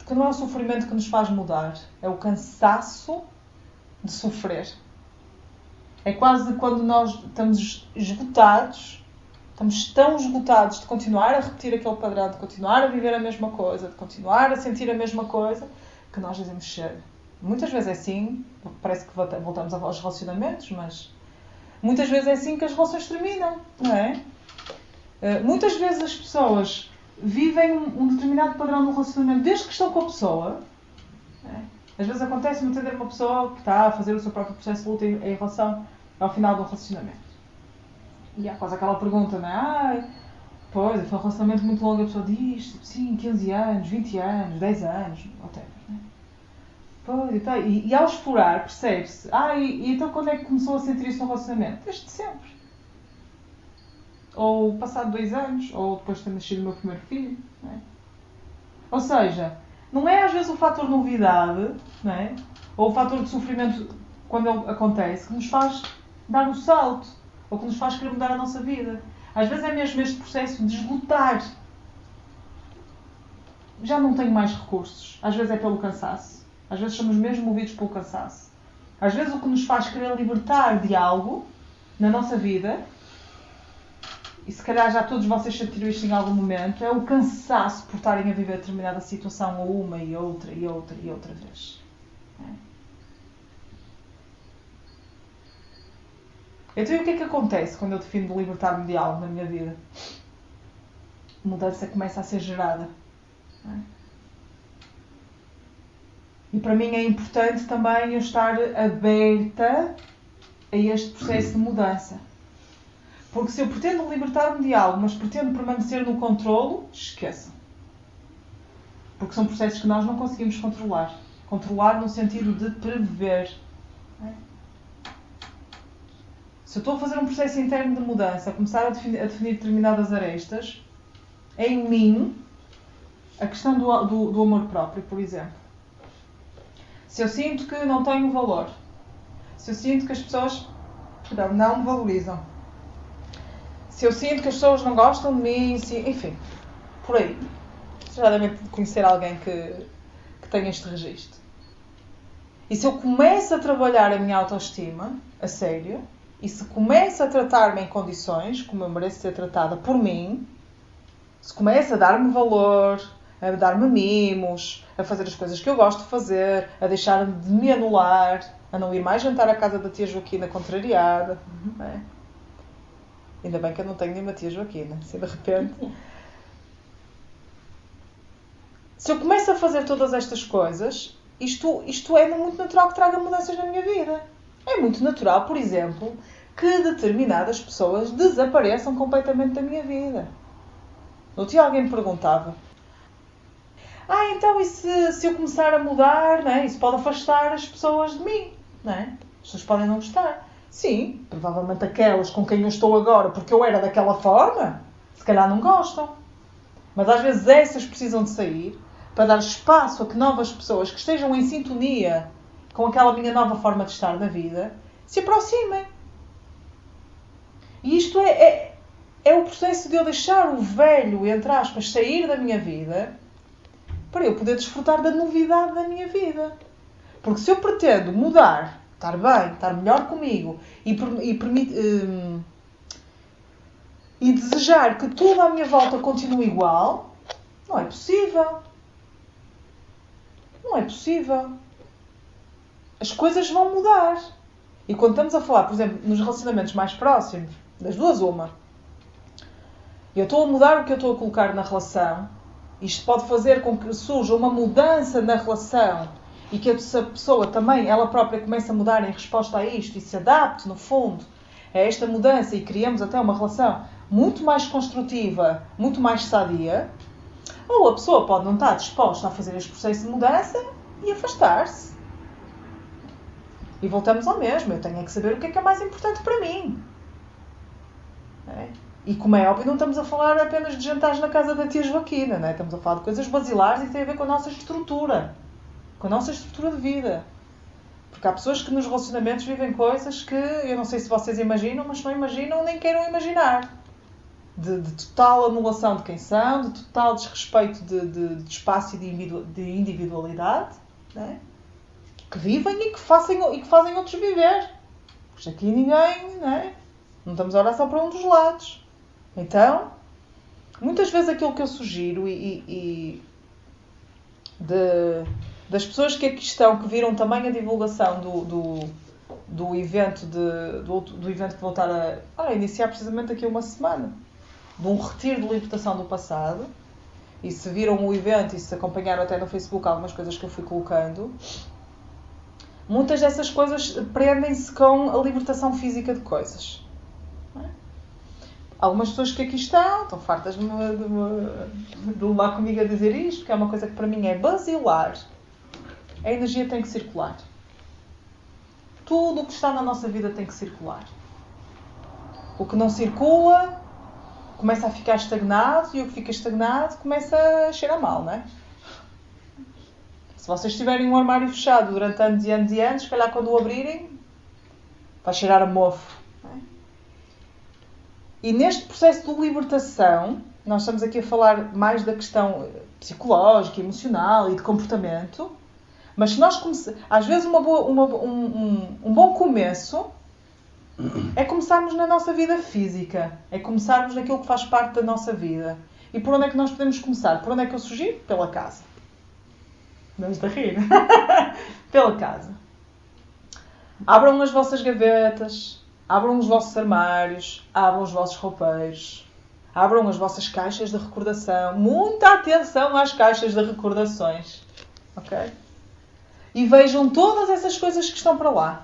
que não é o sofrimento que nos faz mudar, é o cansaço de sofrer. É quase quando nós estamos esgotados, estamos tão esgotados de continuar a repetir aquele padrão, de continuar a viver a mesma coisa, de continuar a sentir a mesma coisa, que nós dizemos chega. Muitas vezes é assim, parece que voltamos aos relacionamentos, mas muitas vezes é assim que as relações terminam, não é? Muitas vezes as pessoas vivem um determinado padrão no relacionamento desde que estão com a pessoa. Não é? Às vezes acontece-me entender uma pessoa que está a fazer o seu próprio processo de luta em relação ao final do relacionamento. E há quase aquela pergunta, não é? Pois, foi um relacionamento muito longo, a pessoa diz, sim, 15 anos, 20 anos, 10 anos, whatever, não é? E ao explorar, percebe-se, e então quando é que começou a sentir isso no relacionamento? Desde sempre. Ou passado 2 anos, ou depois de ter nascido o meu primeiro filho. Não é? Ou seja, não é às vezes o fator novidade, não é? Ou o fator de sofrimento quando ele acontece, que nos faz dar o salto, ou que nos faz querer mudar a nossa vida. Às vezes é mesmo este processo de esgotar. Já não tenho mais recursos. Às vezes é pelo cansaço. Às vezes somos mesmo movidos pelo cansaço. Às vezes o que nos faz querer libertar de algo na nossa vida, e se calhar já todos vocês sentiram isto em algum momento, é o cansaço por estarem a viver determinada situação ou uma e outra e outra e outra vez. Então e o que é que acontece quando eu defino libertar-me de algo na minha vida? A mudança começa a ser gerada. Não é? E para mim é importante também eu estar aberta a este processo de mudança. Porque se eu pretendo libertar-me de algo, mas pretendo permanecer no controlo, esqueçam. Porque são processos que nós não conseguimos controlar. Controlar no sentido de prever. Se eu estou a fazer um processo interno de mudança, a começar a definir determinadas arestas, é em mim a questão do amor próprio, por exemplo. Se eu sinto que não tenho valor, se eu sinto que as pessoas não me valorizam, se eu sinto que as pessoas não gostam de mim, enfim, por aí. Já devem conhecer alguém que tem este registro. E se eu começo a trabalhar a minha autoestima, a sério, e se começo a tratar-me em condições, como eu mereço ser tratada por mim, se começo a dar-me valor, a dar-me mimos, a fazer as coisas que eu gosto de fazer, a deixar-me de me anular, a não ir mais jantar à casa da tia Joaquina contrariada. Não é? Ainda bem que eu não tenho nenhuma tia Joaquina, assim de repente. Se eu começo a fazer todas estas coisas, isto é muito natural que traga mudanças na minha vida. É muito natural, por exemplo, que determinadas pessoas desapareçam completamente da minha vida. Outro dia alguém me perguntava: então e se eu começar a mudar, não é? Isso pode afastar as pessoas de mim, não é? As pessoas podem não gostar. Sim, provavelmente aquelas com quem eu estou agora, porque eu era daquela forma, se calhar não gostam. Mas às vezes essas precisam de sair para dar espaço a que novas pessoas que estejam em sintonia com aquela minha nova forma de estar na vida se aproximem. E isto é o processo de eu deixar o velho, entre aspas, sair da minha vida para eu poder desfrutar da novidade da minha vida. Porque se eu pretendo mudar, estar bem, estar melhor comigo e desejar que tudo à minha volta continue igual, não é possível. Não é possível. As coisas vão mudar. E quando estamos a falar, por exemplo, nos relacionamentos mais próximos, das duas uma, eu estou a mudar o que eu estou a colocar na relação, isto pode fazer com que surja uma mudança na relação e que essa pessoa também, ela própria, comece a mudar em resposta a isto e se adapte, no fundo, a esta mudança e criamos até uma relação muito mais construtiva, muito mais sadia. Ou a pessoa pode não estar disposta a fazer este processo de mudança e afastar-se. E voltamos ao mesmo. Eu tenho que saber o que é mais importante para mim. É? E como é óbvio, não estamos a falar apenas de jantares na casa da tia Joaquina. Não é? Estamos a falar de coisas basilares e que têm a ver com a nossa estrutura. Com a nossa estrutura de vida. Porque há pessoas que nos relacionamentos vivem coisas que eu não sei se vocês imaginam, mas não imaginam nem queiram imaginar. De total anulação de quem são, de total desrespeito de espaço e de individualidade, né? Que vivem e que fazem outros viver. Pois aqui ninguém, né? Não estamos a orar só para um dos lados. Então, muitas vezes aquilo que eu sugiro das pessoas que aqui estão, que viram também a divulgação do evento do evento que vou estar a iniciar precisamente daqui a uma semana, de um retiro de libertação do passado, e se viram o evento e se acompanharam até no Facebook algumas coisas que eu fui colocando, muitas dessas coisas prendem-se com a libertação física de coisas. Não é? Algumas pessoas que aqui estão fartas de levar comigo a dizer isto, que é uma coisa que para mim é basilar. A energia tem que circular. Tudo o que está na nossa vida tem que circular. O que não circula começa a ficar estagnado e o que fica estagnado começa a cheirar mal, não é? Se vocês tiverem um armário fechado durante anos e anos e anos, se calhar quando o abrirem, vai cheirar a mofo. Não é? E neste processo de libertação, nós estamos aqui a falar mais da questão psicológica, emocional e de comportamento, mas se nós às vezes um bom começo é começarmos na nossa vida física. É começarmos naquilo que faz parte da nossa vida. E por onde é que nós podemos começar? Por onde é que eu sugiro? Pela casa. Vamos a rir. Pela casa. Abram as vossas gavetas. Abram os vossos armários. Abram os vossos roupeiros. Abram as vossas caixas de recordação. Muita atenção às caixas de recordações. Ok? E vejam todas essas coisas que estão para lá.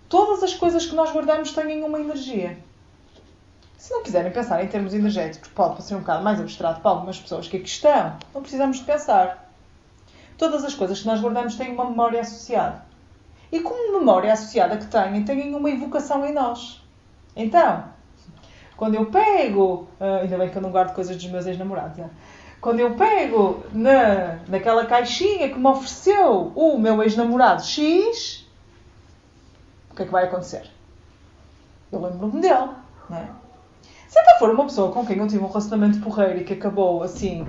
Todas as coisas que nós guardamos têm uma energia. Se não quiserem pensar em termos energéticos, pode ser um bocado mais abstrato para algumas pessoas que aqui estão, não precisamos de pensar. Todas as coisas que nós guardamos têm uma memória associada. E como memória associada que têm uma evocação em nós. Então, quando eu pego... ainda bem que eu não guardo coisas dos meus ex-namorados. Não? Quando eu pego naquela caixinha que me ofereceu o meu ex-namorado X... o que é que vai acontecer? Eu lembro-me dele, não é? Se até for uma pessoa com quem eu tive um relacionamento porreiro e que acabou assim,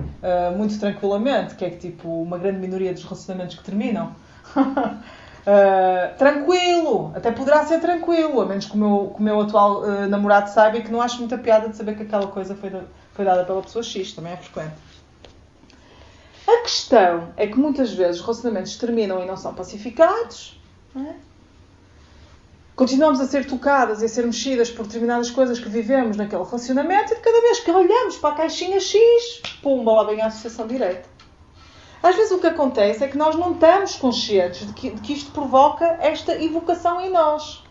muito tranquilamente, que é que tipo uma grande minoria dos relacionamentos que terminam, tranquilo, até poderá ser tranquilo, a menos que o meu atual namorado saiba e que não acho muita piada de saber que aquela coisa foi foi dada pela pessoa X, também é frequente. A questão é que muitas vezes os relacionamentos terminam e não são pacificados. Não é? Continuamos a ser tocadas e a ser mexidas por determinadas coisas que vivemos naquele relacionamento e de cada vez que olhamos para a caixinha X, pumba, lá vem a associação direta. Às vezes o que acontece é que nós não estamos conscientes de que isto provoca esta evocação em nós.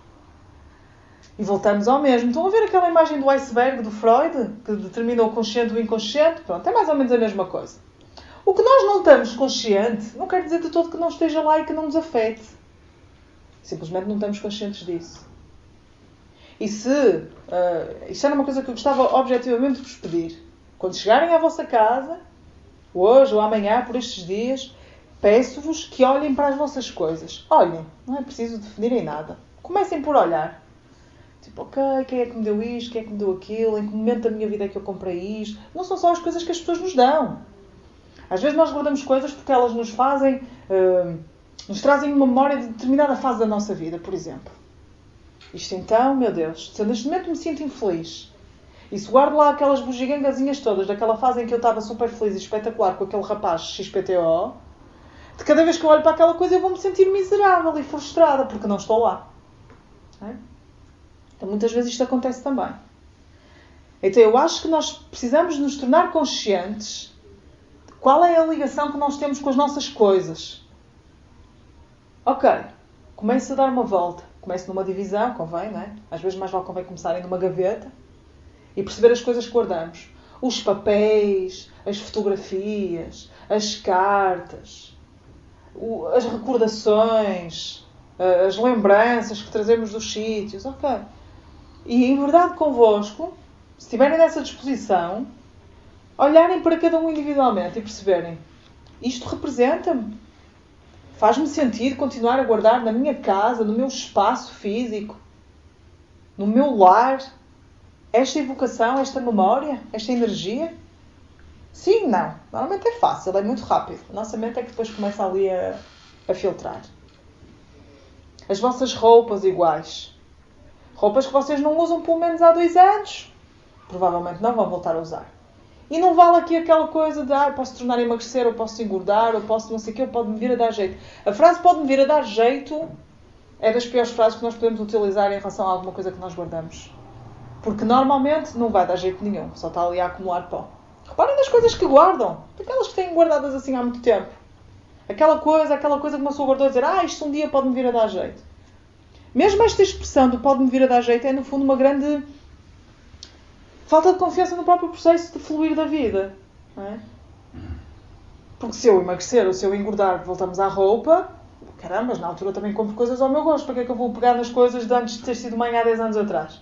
E voltamos ao mesmo. Estão a ver aquela imagem do iceberg do Freud, que determina o consciente e o inconsciente? Pronto, é mais ou menos a mesma coisa. O que nós não estamos conscientes não quer dizer de todo que não esteja lá e que não nos afete. Simplesmente não estamos conscientes disso. E se... isto era uma coisa que eu gostava objetivamente de vos pedir. Quando chegarem à vossa casa, hoje ou amanhã, por estes dias, peço-vos que olhem para as vossas coisas. Olhem, não é preciso definirem nada. Comecem por olhar. Tipo, ok, quem é que me deu isto? Quem é que me deu aquilo? Em que momento da minha vida é que eu comprei isto? Não são só as coisas que as pessoas nos dão. Às vezes nós guardamos coisas porque elas nos fazem... nos trazem uma memória de determinada fase da nossa vida, por exemplo. Isto então, meu Deus, se eu neste momento me sinto infeliz, e se guardo lá aquelas bugigangazinhas todas daquela fase em que eu estava super feliz e espetacular com aquele rapaz XPTO, de cada vez que eu olho para aquela coisa eu vou me sentir miserável e frustrada, porque não estou lá. É? Então muitas vezes isto acontece também. Então eu acho que nós precisamos nos tornar conscientes de qual é a ligação que nós temos com as nossas coisas. Ok, comece a dar uma volta. Comece numa divisão, convém, não é? Às vezes mais vale convém começarem numa gaveta e perceber as coisas que guardamos. Os papéis, as fotografias, as cartas, as recordações, as lembranças que trazemos dos sítios. Ok. E em verdade convosco, se estiverem nessa disposição, olharem para cada um individualmente e perceberem: isto representa-me? Faz-me sentido continuar a guardar na minha casa, no meu espaço físico, no meu lar, esta evocação, esta memória, esta energia? Sim, não. Normalmente é fácil, é muito rápido. A nossa mente é que depois começa ali a filtrar. As vossas roupas iguais. Roupas que vocês não usam pelo menos há 2 anos. Provavelmente não vão voltar a usar. E não vale aqui aquela coisa de posso tornar a emagrecer, ou posso engordar, ou posso não sei o quê, ou pode-me vir a dar jeito. A frase pode-me vir a dar jeito é das piores frases que nós podemos utilizar em relação a alguma coisa que nós guardamos. Porque normalmente não vai dar jeito nenhum, só está ali a acumular pó. Reparem nas coisas que guardam, aquelas que têm guardadas assim há muito tempo. Aquela coisa que uma pessoa guardou a dizer, isto um dia pode-me vir a dar jeito. Mesmo esta expressão do pode-me vir a dar jeito é no fundo uma grande... falta de confiança no próprio processo de fluir da vida. Não é? Porque se eu emagrecer ou se eu engordar, voltamos à roupa, caramba, mas na altura também compro coisas ao meu gosto. Para que é que eu vou pegar nas coisas de antes de ter sido mãe há 10 anos atrás?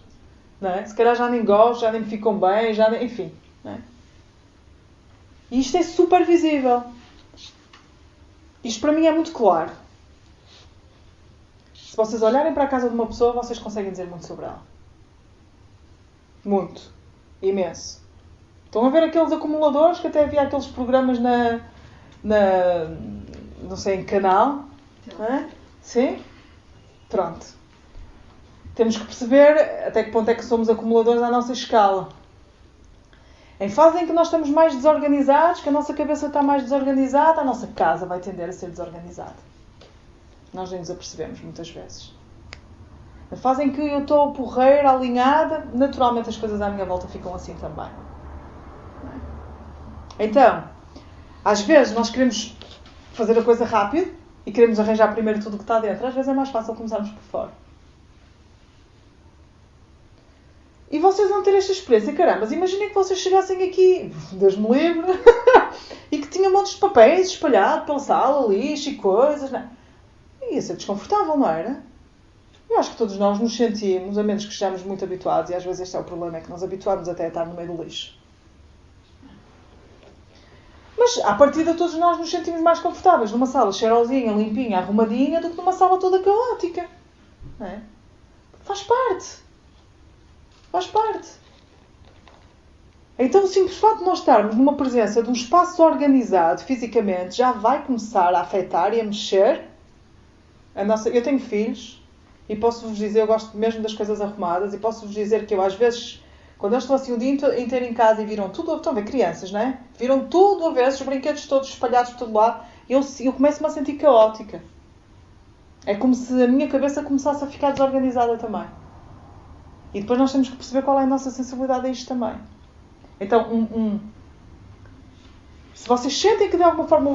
Não é? Se calhar já nem gosto, já nem me ficam bem, enfim. Não é? E isto é super visível. Isto para mim é muito claro. Se vocês olharem para a casa de uma pessoa, vocês conseguem dizer muito sobre ela. Muito. Imenso. Estão a ver aqueles acumuladores que até havia aqueles programas não sei, em canal? É? Sim? Pronto. Temos que perceber até que ponto é que somos acumuladores à nossa escala. Em fase em que nós estamos mais desorganizados, que a nossa cabeça está mais desorganizada, a nossa casa vai tender a ser desorganizada. Nós nem nos apercebemos muitas vezes. Na fase em que eu estou porreira, alinhada, naturalmente as coisas à minha volta ficam assim também. Então, às vezes nós queremos fazer a coisa rápido e queremos arranjar primeiro tudo o que está dentro. Às vezes é mais fácil começarmos por fora. E vocês vão ter esta experiência. Caramba, mas imaginem que vocês chegassem aqui, Deus me livre, e que tinham montes de papéis espalhados pela sala, lixo e coisas. Não. Ia ser desconfortável, não era? Eu acho que todos nós nos sentimos, a menos que estejamos muito habituados, e às vezes este é o problema, é que nós habituamos até a estar no meio do lixo. Mas, à partida, todos nós nos sentimos mais confortáveis numa sala cheirosinha, limpinha, arrumadinha, do que numa sala toda caótica. Não é? Faz parte. Faz parte. Então, o simples facto de nós estarmos numa presença de um espaço organizado fisicamente já vai começar a afetar e a mexer a nossa... Eu tenho filhos e posso-vos dizer, eu gosto mesmo das coisas arrumadas, e posso-vos dizer que eu às vezes Quando eles estão assim o dia inteiro em casa e viram tudo, estão a ver crianças, não é? Viram tudo a ver, os brinquedos todos espalhados por todo lado, eu começo-me a sentir caótica. É como se a minha cabeça começasse a ficar desorganizada também. E depois nós temos que perceber qual é a nossa sensibilidade a isto também. Então, se vocês sentem que de alguma forma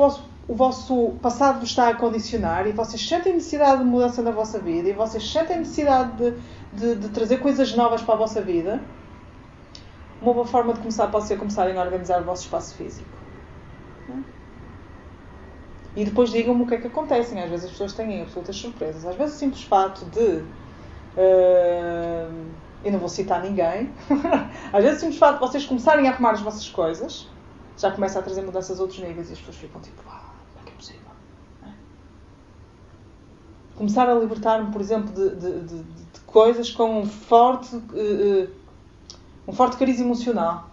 o vosso passado vos está a condicionar e vocês sentem necessidade de mudança na vossa vida e vocês sentem necessidade de trazer coisas novas para a vossa vida, uma boa forma de começar pode ser começarem a organizar o vosso espaço físico. E depois digam-me o que é que acontece. Às vezes as pessoas têm absolutas surpresas. Às vezes o simples fato de... eu não vou citar ninguém. Às vezes o simples fato de vocês começarem a arrumar as vossas coisas já começa a trazer mudanças a outros níveis e as pessoas ficam tipo, como é que é possível? Começar a libertar-me, por exemplo, de coisas com um forte cariz emocional.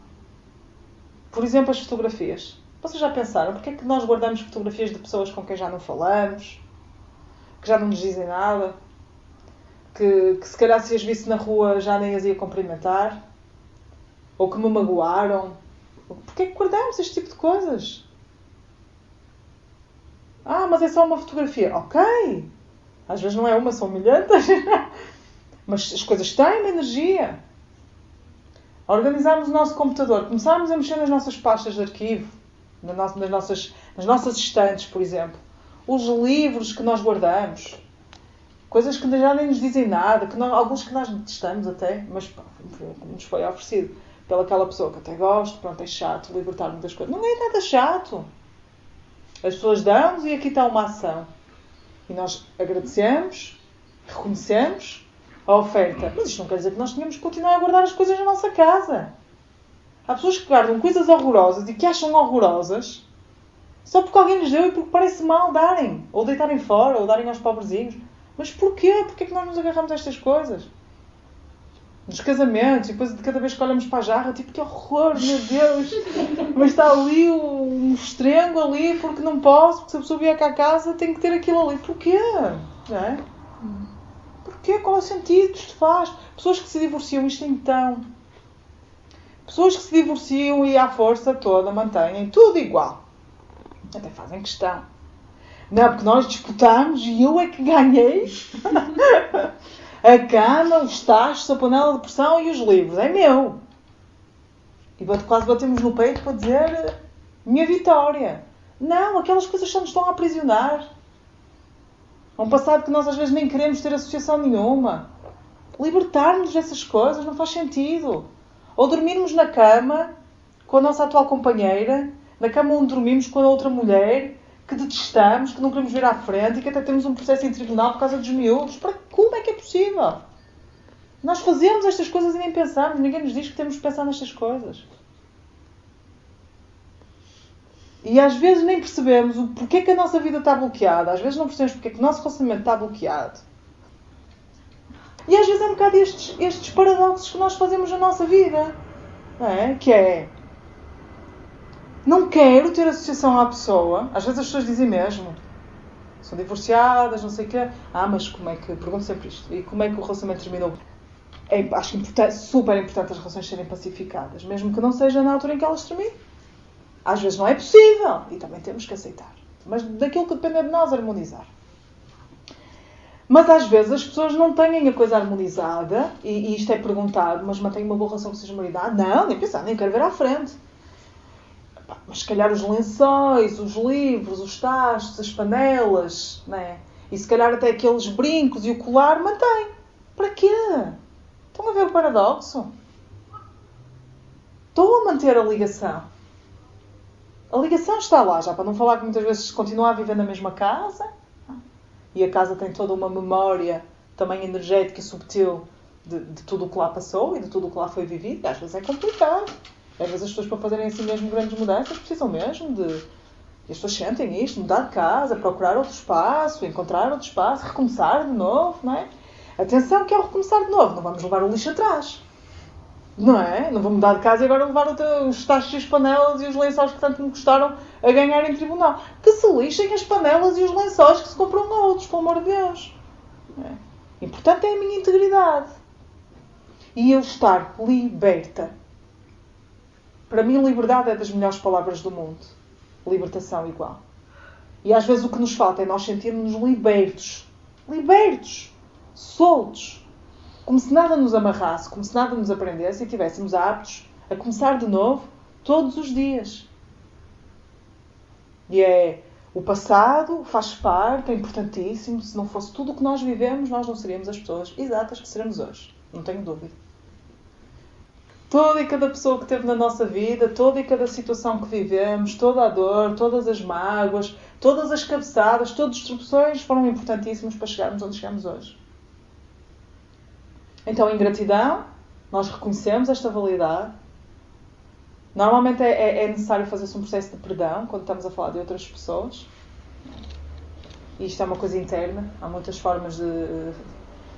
Por exemplo, as fotografias. Vocês já pensaram porque é que nós guardamos fotografias de pessoas com quem já não falamos, que já não nos dizem nada, que se calhar se as visse na rua já nem as ia cumprimentar, ou que me magoaram? Porquê é que guardamos este tipo de coisas? Mas é só uma fotografia. Ok! Às vezes não é uma, são milhentas. Mas as coisas têm uma energia. A organizarmos o nosso computador, começarmos a mexer nas nossas pastas de arquivo, nas nossas estantes, por exemplo. Os livros que nós guardamos. Coisas que já nem nos dizem nada, alguns que nós detestamos até, mas nos foi oferecido pelaquela pessoa que até gosto, pronto, é chato libertar-me das coisas. Não é nada chato. As pessoas dão-nos e aqui está uma ação. E nós agradecemos, reconhecemos a oferta. Mas isto não quer dizer que nós tenhamos que continuar a guardar as coisas na nossa casa. Há pessoas que guardam coisas horrorosas e que acham horrorosas só porque alguém lhes deu e porque parece mal darem. Ou deitarem fora, ou darem aos pobrezinhos. Mas porquê? Porquê é que nós nos agarramos a estas coisas? Nos casamentos, e depois de cada vez que olhamos para a jarra, tipo, que horror, meu Deus! Mas está ali um estrengo ali, porque não posso, porque se a pessoa vier cá a casa tem que ter aquilo ali. Porquê? Não é? Porquê? Qual é o sentido que isto faz? Pessoas que se divorciam, isto então. Pessoas que se divorciam e à força toda mantêm tudo igual. Até fazem questão. Não, porque nós disputamos e eu é que ganhei a cama, os tachos, a panela de pressão e os livros. É meu. E quase batemos no peito para dizer minha vitória. Não, aquelas coisas só nos estão a aprisionar. É um passado que nós às vezes nem queremos ter associação nenhuma. Libertar-nos dessas coisas não faz sentido. Ou dormirmos na cama com a nossa atual companheira, na cama onde dormimos com a outra mulher, que detestamos, que não queremos ver à frente e que até temos um processo em tribunal por causa dos miúdos. Como é que é possível? Nós fazemos estas coisas e nem pensamos. Ninguém nos diz que temos que pensar nestas coisas. E às vezes nem percebemos o porquê que a nossa vida está bloqueada. Às vezes não percebemos porque é que o nosso relacionamento está bloqueado. E às vezes é um bocado estes paradoxos que nós fazemos na nossa vida. Não é? Que é... Não quero ter associação à pessoa. Às vezes as pessoas dizem mesmo. São divorciadas, não sei o quê. Mas como é que... Pergunto sempre isto. E como é que o relacionamento terminou? Acho super importante as relações serem pacificadas. Mesmo que não seja na altura em que elas terminam. Às vezes não é possível. E também temos que aceitar. Mas daquilo que depende de nós, harmonizar. Mas às vezes as pessoas não têm a coisa harmonizada. E isto é perguntado. Mas mantêm uma boa relação com o seu marido? Não, nem pensar. Nem quero ver à frente. Mas se calhar os lençóis, os livros, os tachos, as panelas, né? E se calhar até aqueles brincos e o colar, mantém. Para quê? Estão a ver o paradoxo? Estou a manter a ligação. A ligação está lá, já para não falar que muitas vezes se continua a viver na mesma casa e a casa tem toda uma memória também energética e subtil de tudo o que lá passou e de tudo o que lá foi vivido. E às vezes é complicado. Às vezes as pessoas para fazerem assim mesmo grandes mudanças precisam mesmo de... E as pessoas sentem isto, mudar de casa, procurar outro espaço, encontrar outro espaço, recomeçar de novo, não é? Atenção que ao recomeçar de novo não vamos levar o lixo atrás. Não é? Não vou mudar de casa e agora levar os tachos e as panelas e os lençóis que tanto me custaram a ganhar em tribunal. Que se lixem as panelas e os lençóis que se compram a outros, pelo amor de Deus. Não é? Importante é a minha integridade. e eu estar liberta. Para mim, liberdade é das melhores palavras do mundo. Libertação igual. E às vezes o que nos falta é nós sentirmos-nos libertos. Libertos. Soltos. Como se nada nos amarrasse, como se nada nos aprendesse e estivéssemos aptos a começar de novo todos os dias. E o passado faz parte, é importantíssimo. Se não fosse tudo o que nós vivemos, nós não seríamos as pessoas exatas que seremos hoje. Não tenho dúvida. Toda e cada pessoa que teve na nossa vida, toda e cada situação que vivemos, toda a dor, todas as mágoas, todas as cabeçadas, todas as disrupções foram importantíssimos para chegarmos onde chegamos hoje. Então, em gratidão, nós reconhecemos esta validade. Normalmente é necessário fazer-se um processo de perdão quando estamos a falar de outras pessoas. E isto é uma coisa interna. Há muitas formas de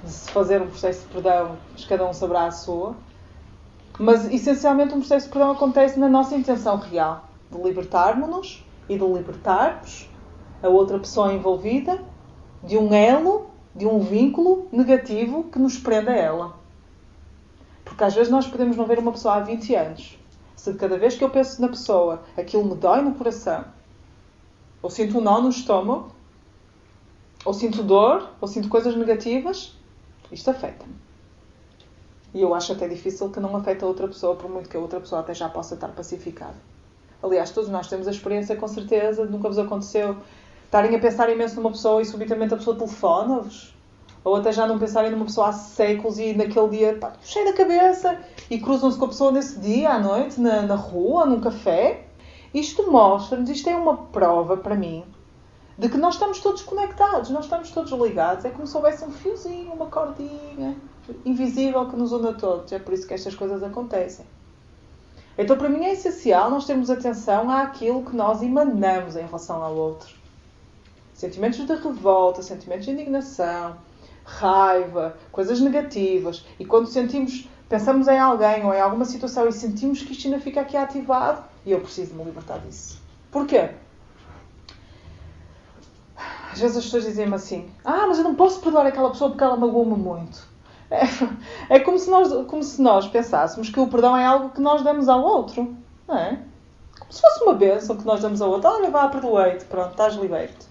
se fazer um processo de perdão, mas cada um saberá a sua. Mas, essencialmente, um processo de perdão acontece na nossa intenção real. De libertarmos-nos e de libertarmos a outra pessoa envolvida de um elo, de um vínculo negativo que nos prende a ela. Porque às vezes nós podemos não ver uma pessoa há 20 anos. Se cada vez que eu penso na pessoa, aquilo me dói no coração, ou sinto um nó no estômago, ou sinto dor, ou sinto coisas negativas, isto afeta-me. E eu acho até difícil que não afete a outra pessoa, por muito que a outra pessoa até já possa estar pacificada. Aliás, todos nós temos a experiência, com certeza, nunca vos aconteceu estarem a pensar imenso numa pessoa e subitamente a pessoa telefona-vos. Ou até já não pensarem numa pessoa há séculos e naquele dia, cheio da cabeça, e cruzam-se com a pessoa nesse dia, à noite, na rua, num café. Isto mostra-nos, isto é uma prova para mim, de que nós estamos todos conectados, nós estamos todos ligados. É como se houvesse um fiozinho, uma cordinha invisível que nos une a todos. É por isso que estas coisas acontecem. Então, para mim é essencial nós termos atenção àquilo que nós emanamos em relação ao outro. Sentimentos de revolta, sentimentos de indignação, raiva, coisas negativas. E quando pensamos em alguém ou em alguma situação e sentimos que isto ainda fica aqui ativado, e eu preciso me libertar disso. Porquê? Às vezes as pessoas dizem-me assim, mas eu não posso perdoar aquela pessoa porque ela magoou-me muito. É como se nós pensássemos que o perdão é algo que nós damos ao outro. Não é? Como se fosse uma bênção que nós damos ao outro. Olha, vá, perdoei-te, pronto, estás liberto.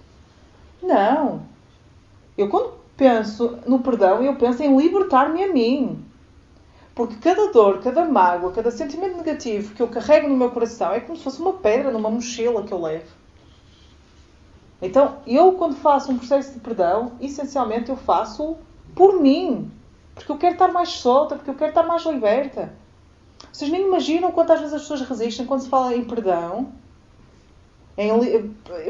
Não. Eu quando penso no perdão, eu penso em libertar-me a mim. Porque cada dor, cada mágoa, cada sentimento negativo que eu carrego no meu coração é como se fosse uma pedra numa mochila que eu levo. Então, eu quando faço um processo de perdão, essencialmente eu faço por mim. Porque eu quero estar mais solta, porque eu quero estar mais liberta. Vocês nem imaginam quantas vezes as pessoas resistem quando se fala em perdão.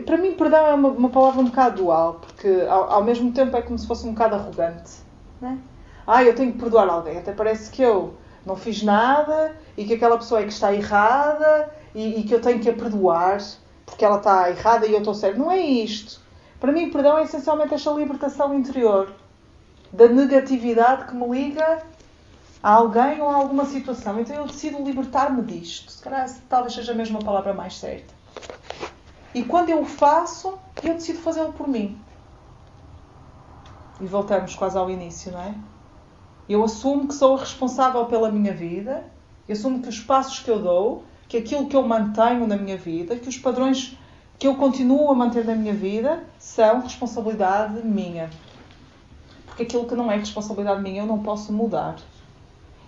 Para mim, perdão é uma palavra um bocado dual, porque ao mesmo tempo é como se fosse um bocado arrogante. Não é? Eu tenho que perdoar alguém. Até parece que eu não fiz nada e que aquela pessoa é que está errada e que eu tenho que a perdoar porque ela está errada e eu estou certo. Não é isto. Para mim, perdão é essencialmente esta libertação interior da negatividade que me liga a alguém ou a alguma situação. Então eu decido libertar-me disto. Se calhar talvez seja mesmo a palavra mais certa. E quando eu o faço, eu decido fazê-lo por mim. E voltamos quase ao início, não é? Eu assumo que sou a responsável pela minha vida. Eu assumo que os passos que eu dou, que aquilo que eu mantenho na minha vida, que os padrões que eu continuo a manter na minha vida, são responsabilidade minha. Porque aquilo que não é responsabilidade minha, eu não posso mudar.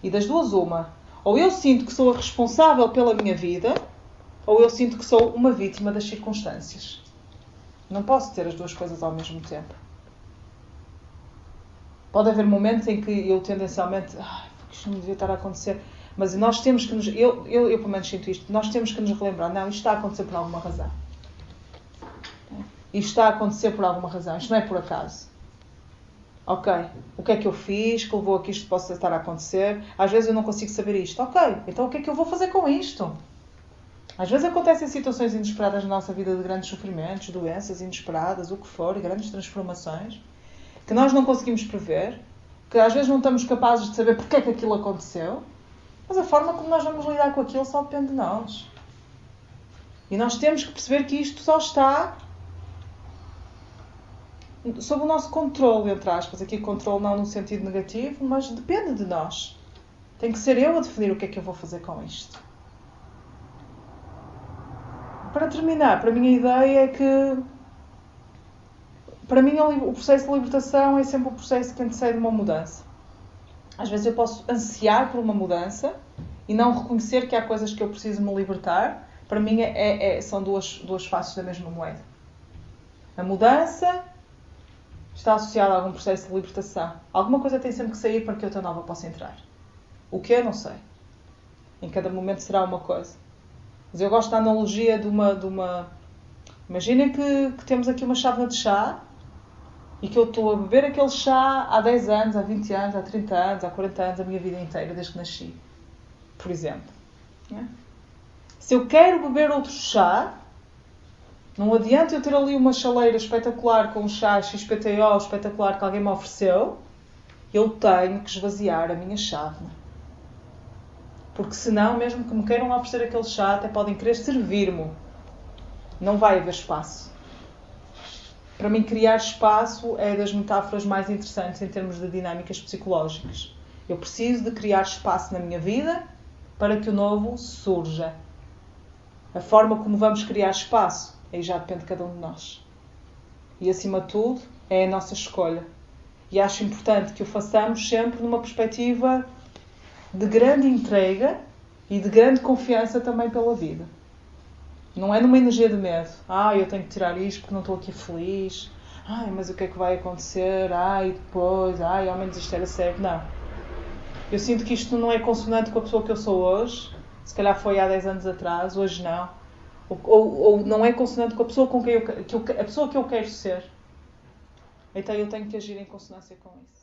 E das duas, uma. Ou eu sinto que sou a responsável pela minha vida, ou eu sinto que sou uma vítima das circunstâncias. Não posso ter as duas coisas ao mesmo tempo. Pode haver momentos em que eu tendencialmente... isto não devia estar a acontecer. Mas nós temos que nos... Eu pelo menos sinto isto. Nós temos que nos relembrar. Não, isto está a acontecer por alguma razão. Isto está a acontecer por alguma razão. Isto não é por acaso. Ok. O que é que eu fiz que levou a que isto possa estar a acontecer? Às vezes eu não consigo saber isto. Ok. Então o que é que eu vou fazer com isto? Às vezes acontecem situações inesperadas na nossa vida de grandes sofrimentos, doenças inesperadas, o que for, grandes transformações, que nós não conseguimos prever, que às vezes não estamos capazes de saber porque é que aquilo aconteceu, mas a forma como nós vamos lidar com aquilo só depende de nós. E nós temos que perceber que isto só está sob o nosso controle, entre aspas. Aqui controle não no sentido negativo, mas depende de nós. Tem que ser eu a definir o que é que eu vou fazer com isto. Para terminar, para mim a ideia é que, para mim o processo de libertação é sempre o processo que antecede uma mudança. Às vezes eu posso ansiar por uma mudança e não reconhecer que há coisas que eu preciso me libertar. Para mim são duas faces da mesma moeda. A mudança está associada a algum processo de libertação. Alguma coisa tem sempre que sair para que outra nova possa entrar. O que eu não sei. Em cada momento será uma coisa. Mas eu gosto da analogia de uma... Imaginem que temos aqui uma chávena de chá e que eu estou a beber aquele chá há 10 anos, há 20 anos, há 30 anos, há 40 anos, a minha vida inteira, desde que nasci. Por exemplo. Se eu quero beber outro chá, não adianta eu ter ali uma chaleira espetacular com um chá XPTO espetacular que alguém me ofereceu. Eu tenho que esvaziar a minha chávena. Porque senão, mesmo que me queiram oferecer aquele chá, até podem querer servir-me. Não vai haver espaço. Para mim, criar espaço é das metáforas mais interessantes em termos de dinâmicas psicológicas. Eu preciso de criar espaço na minha vida para que o novo surja. A forma como vamos criar espaço, aí já depende de cada um de nós. E, acima de tudo, é a nossa escolha. E acho importante que o façamos sempre numa perspectiva de grande entrega e de grande confiança também pela vida. Não é numa energia de medo. Eu tenho que tirar isto porque não estou aqui feliz. Mas o que é que vai acontecer? Depois. Ao menos isto era sério. Não. Eu sinto que isto não é consonante com a pessoa que eu sou hoje. Se calhar foi há 10 anos atrás. Hoje não. Ou não é consonante com a pessoa a pessoa que eu quero ser. Então eu tenho que agir em consonância com isso.